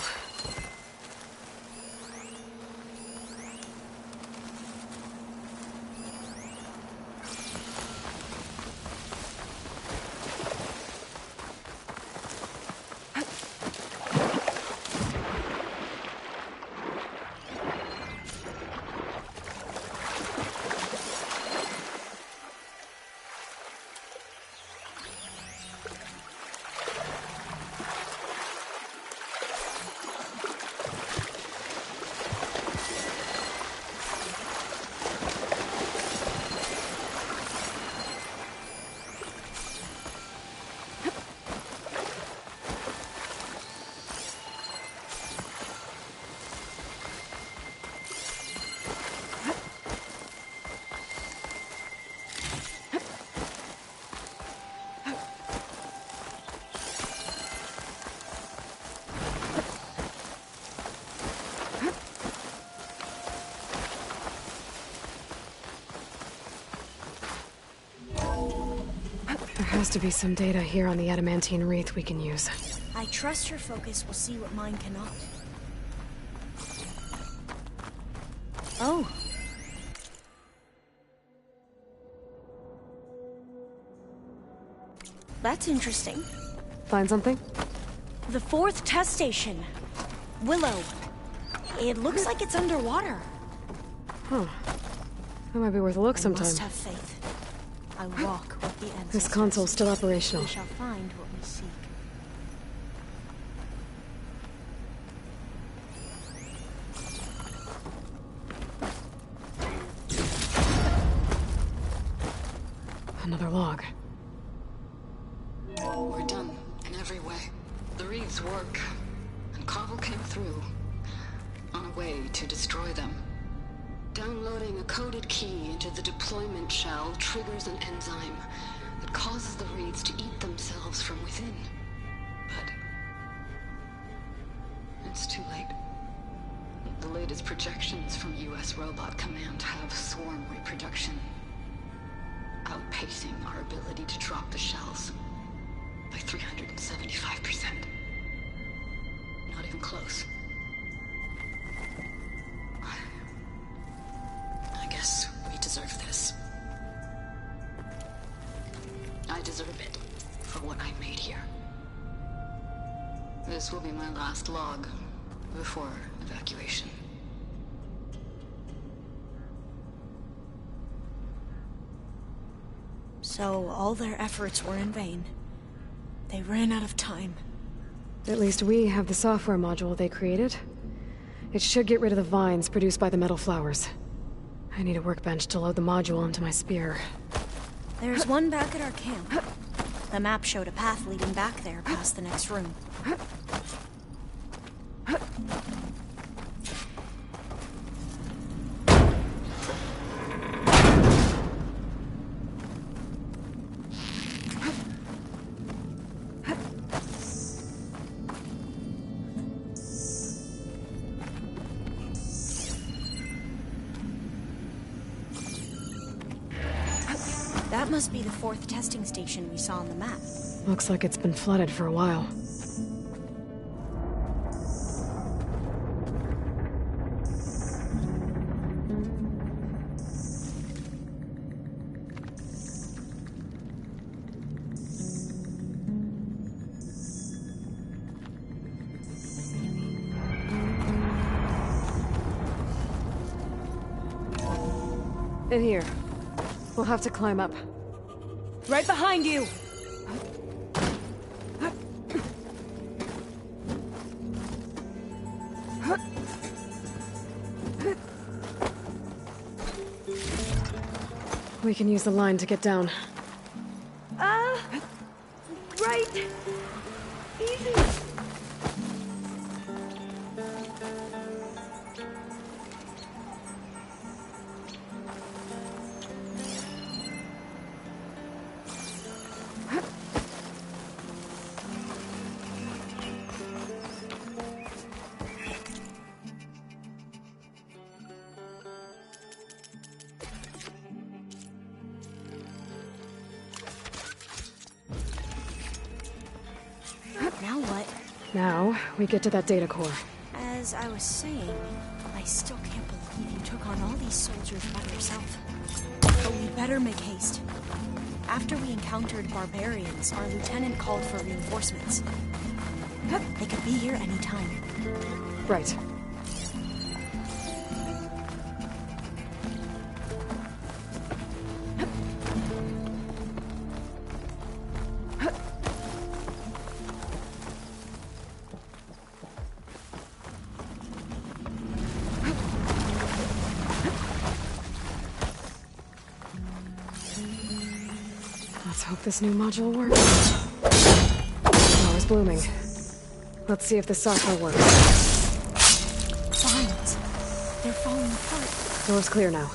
There has to be some data here on the adamantine wreath we can use. I trust your focus will see what mine cannot. Oh. That's interesting. Find something? The 4th test station. Willow. It looks like it's underwater. Huh. That might be worth a look sometime. Must have faith. I walk with the ancestors. This console's still operational. We shall find what we seek. Another log. We're done in every way. The wreaths work, and Carvel came through on a way to destroy them. Downloading a coded key into the deployment shell triggers an enzyme that causes the wreaths to eat themselves from within. But it's too late. The latest projections from US Robot Command have swarm reproduction, outpacing our ability to drop the shells by 375%. Not even close. I guess we deserve this. I deserve it for what I made here. This will be my last log before evacuation. So all their efforts were in vain. They ran out of time. At least we have the software module they created. It should get rid of the vines produced by the metal flowers. I need a workbench to load the module onto my spear. There's one back at our camp. The map showed a path leading back there past the next room. That must be the 4th testing station we saw on the map. Looks like it's been flooded for a while. In here. We'll have to climb up. Right behind you! We can use the line to get down. Right. Easy. Now, we get to that data core. As I was saying, I still can't believe you took on all these soldiers by yourself. But we better make haste. After we encountered barbarians, our lieutenant called for reinforcements. They could be here any time. Right. Let's hope this new module works. Flower's blooming. Let's see if the software works. Vines. They're falling apart. Door's clear now.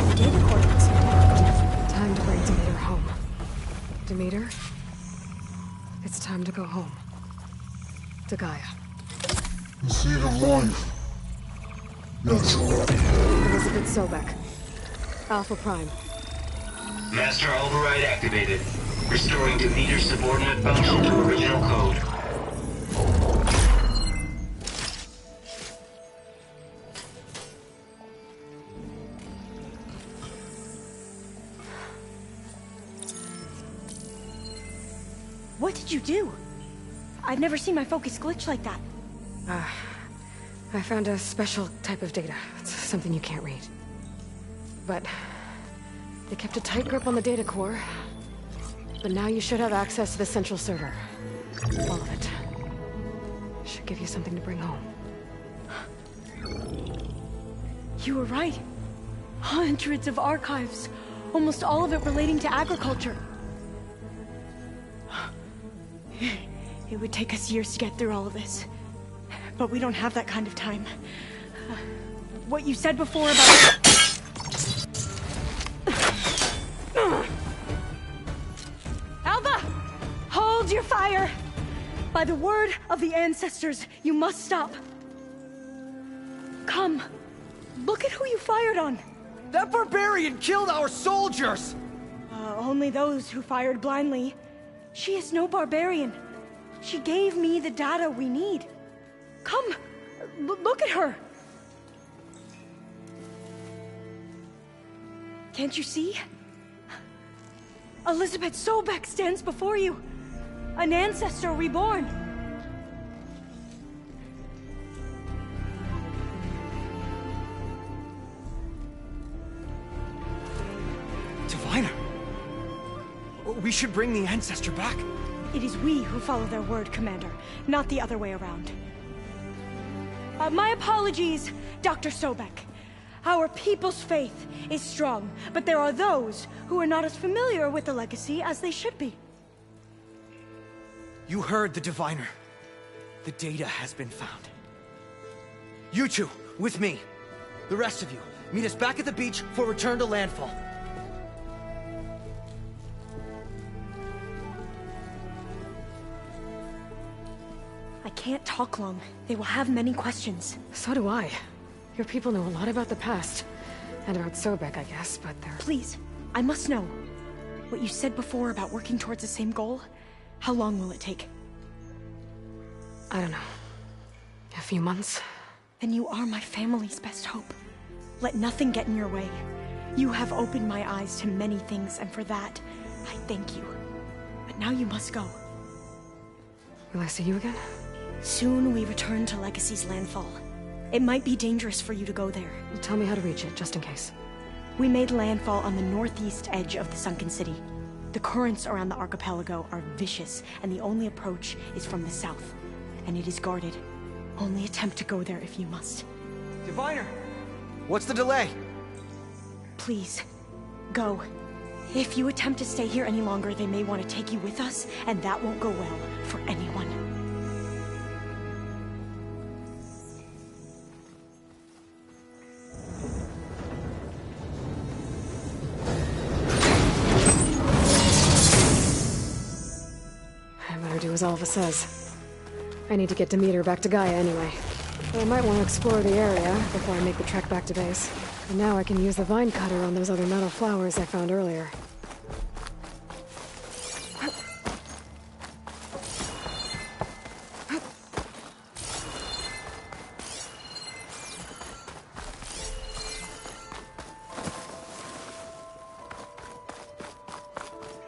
The data coordinates are time to bring Demeter home. Demeter? It's time to go home. To Gaia. The seed of life. Naturally. Elizabeth Sobek. Alpha Prime. Master override activated. Restoring Demeter subordinate function to original code. What did you do? I've never seen my focus glitch like that. I found a special type of data. It's something you can't read. But they kept a tight grip on the data core. But now you should have access to the central server. All of it. Should give you something to bring home. You were right. Hundreds of archives. Almost all of it relating to agriculture. It would take us years to get through all of this. But we don't have that kind of time. What you said before about... Alva! Hold your fire! By the word of the ancestors, you must stop. Come. Look at who you fired on. That barbarian killed our soldiers! Only those who fired blindly. She is no barbarian. She gave me the data we need. Come, look at her. Can't you see? Elizabeth Sobek stands before you. An ancestor reborn. Diviner! We should bring the ancestor back. It is we who follow their word, Commander, not the other way around. My apologies, Dr. Sobek. Our people's faith is strong, but there are those who are not as familiar with the legacy as they should be. You heard the Diviner. The data has been found. You two, with me. The rest of you, meet us back at the beach for return to landfall. I can't talk long. They will have many questions. So do I. Your people know a lot about the past. And about Sobek, I guess, but they're... Please, I must know. What you said before about working towards the same goal, how long will it take? I don't know. A few months? Then you are my family's best hope. Let nothing get in your way. You have opened my eyes to many things, and for that, I thank you. But now you must go. Will I see you again? Soon we return to Legacy's landfall. It might be dangerous for you to go there. Tell me how to reach it, just in case. We made landfall on the northeast edge of the sunken city. The currents around the archipelago are vicious, and the only approach is from the south. And it is guarded. Only attempt to go there if you must. Diviner! What's the delay? Please, go. If you attempt to stay here any longer, they may want to take you with us, and that won't go well for anyone. I better do as Alva says. I need to get Demeter back to Gaia anyway. But I might want to explore the area before I make the trek back to base. And now I can use the vine cutter on those other metal flowers I found earlier.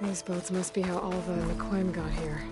These boats must be how Alva and the Quem got here.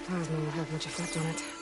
Plasma won't have much effect on it.